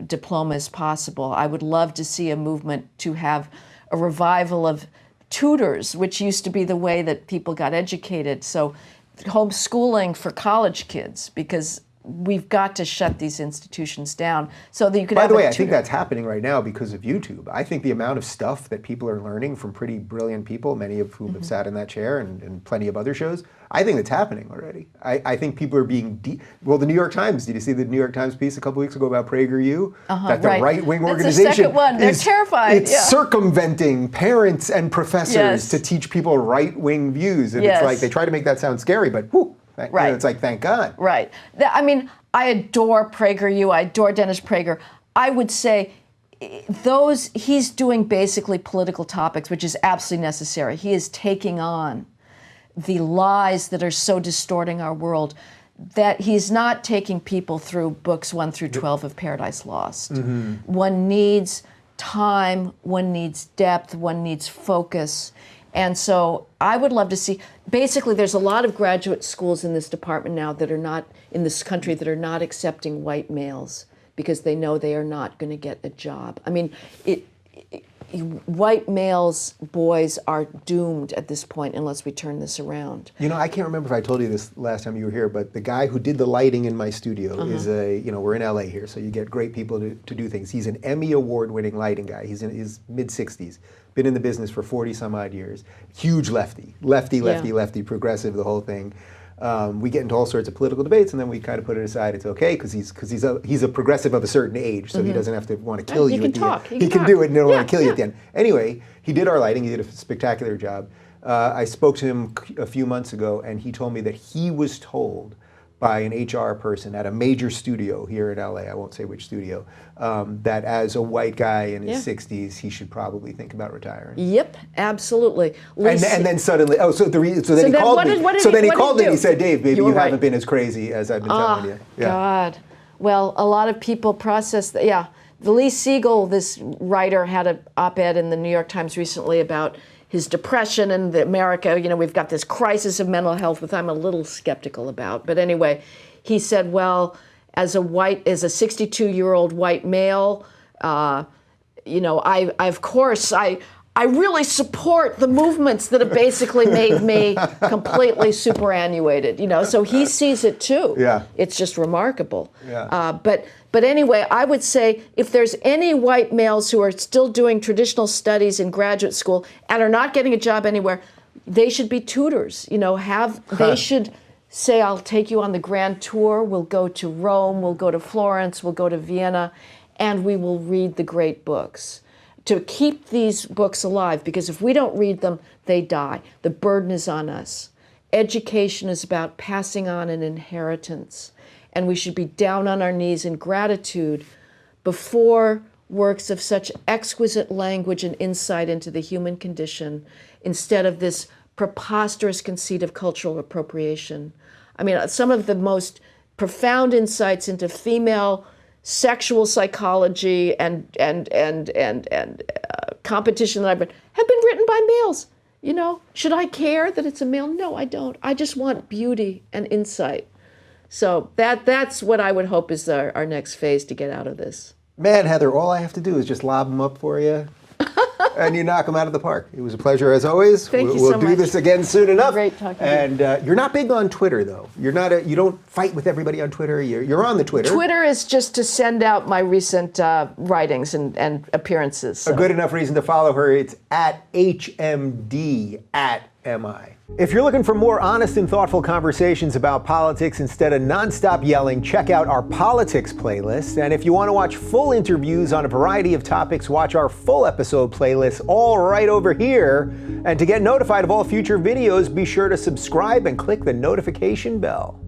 diplomas possible. I would love to see a movement to have a revival of tutors, which used to be the way that people got educated. So homeschooling for college kids, because we've got to shut these institutions down so that you could By have the way, a I think tutor. that's happening right now because of YouTube. I think the amount of stuff that people are learning from pretty brilliant people, many of whom have sat in that chair and plenty of other shows, I think that's happening already. I think people are being well, the New York Times, did you see the New York Times piece a couple weeks ago about PragerU? That the right-wing organization That's the second one. They're terrified. It's circumventing parents and professors to teach people right-wing views. And it's like, they try to make that sound scary, but whew, it's like, thank God. Right. I mean, I adore PragerU. I adore Dennis Prager. I would say he's doing basically political topics, which is absolutely necessary. He is taking on the lies that are so distorting our world, that he's not taking people through books 1 through 12 of Paradise Lost. Mm-hmm. One needs time, one needs depth, one needs focus. And so I would love to see, basically there's a lot of graduate schools in this department now that are not, in this country, that are not accepting white males because they know they are not going to get a job. I mean, white males, boys are doomed at this point unless we turn this around. You know, I can't remember if I told you this last time you were here, but the guy who did the lighting in my studio is we're in LA here, so you get great people to do things. He's an Emmy award-winning lighting guy. He's in his mid-60s, been in the business for 40 some odd years. Huge lefty, progressive, the whole thing. We get into all sorts of political debates, and then we kind of put it aside. It's okay because he's a progressive of a certain age, so he doesn't have to want to kill you at the end. He can do it and don't want to kill you at the end. Anyway, he did our lighting. He did a spectacular job. I spoke to him a few months ago, and he told me that he was told by an HR person at a major studio here in LA, I won't say which studio, that as a white guy in his 60s, he should probably think about retiring. Yep, absolutely. And then suddenly, then he called me and he said, Dave, maybe you haven't been as crazy as I've been telling you. Yeah. God. Well, a lot of people process that. Yeah. Lee Siegel, this writer, had an op-ed in the New York Times recently about his depression and America, we've got this crisis of mental health, which I'm a little skeptical about. But anyway, he said, well, as a 62-year-old white male, I really support the movements that have basically made me completely superannuated, so he sees it too. Yeah. It's just remarkable. Yeah. But anyway, I would say if there's any white males who are still doing traditional studies in graduate school and are not getting a job anywhere, they should be tutors. They should say, I'll take you on the grand tour. We'll go to Rome, we'll go to Florence, we'll go to Vienna, and we will read the great books to keep these books alive, because if we don't read them, they die. The burden is on us. Education is about passing on an inheritance, and we should be down on our knees in gratitude before works of such exquisite language and insight into the human condition, instead of this preposterous conceit of cultural appropriation. I mean, some of the most profound insights into female sexual psychology and competition that I've read have been written by males. Should I care that it's a male? No, I don't. I just want beauty and insight. So that's what I would hope is our next phase to get out of this. Man, Heather, all I have to do is just lob them up for you, and you knock them out of the park. It was a pleasure as always. Thank you so much. We'll do this again soon enough. Great talking to you. And you're not big on Twitter, though. You don't fight with everybody on Twitter. You're on the Twitter. Twitter is just to send out my recent writings and appearances. So. A good enough reason to follow her. It's @HMD @MI. If you're looking for more honest and thoughtful conversations about politics instead of nonstop yelling, check out our politics playlist. And if you want to watch full interviews on a variety of topics, watch our full episode playlist all right over here. And to get notified of all future videos, be sure to subscribe and click the notification bell.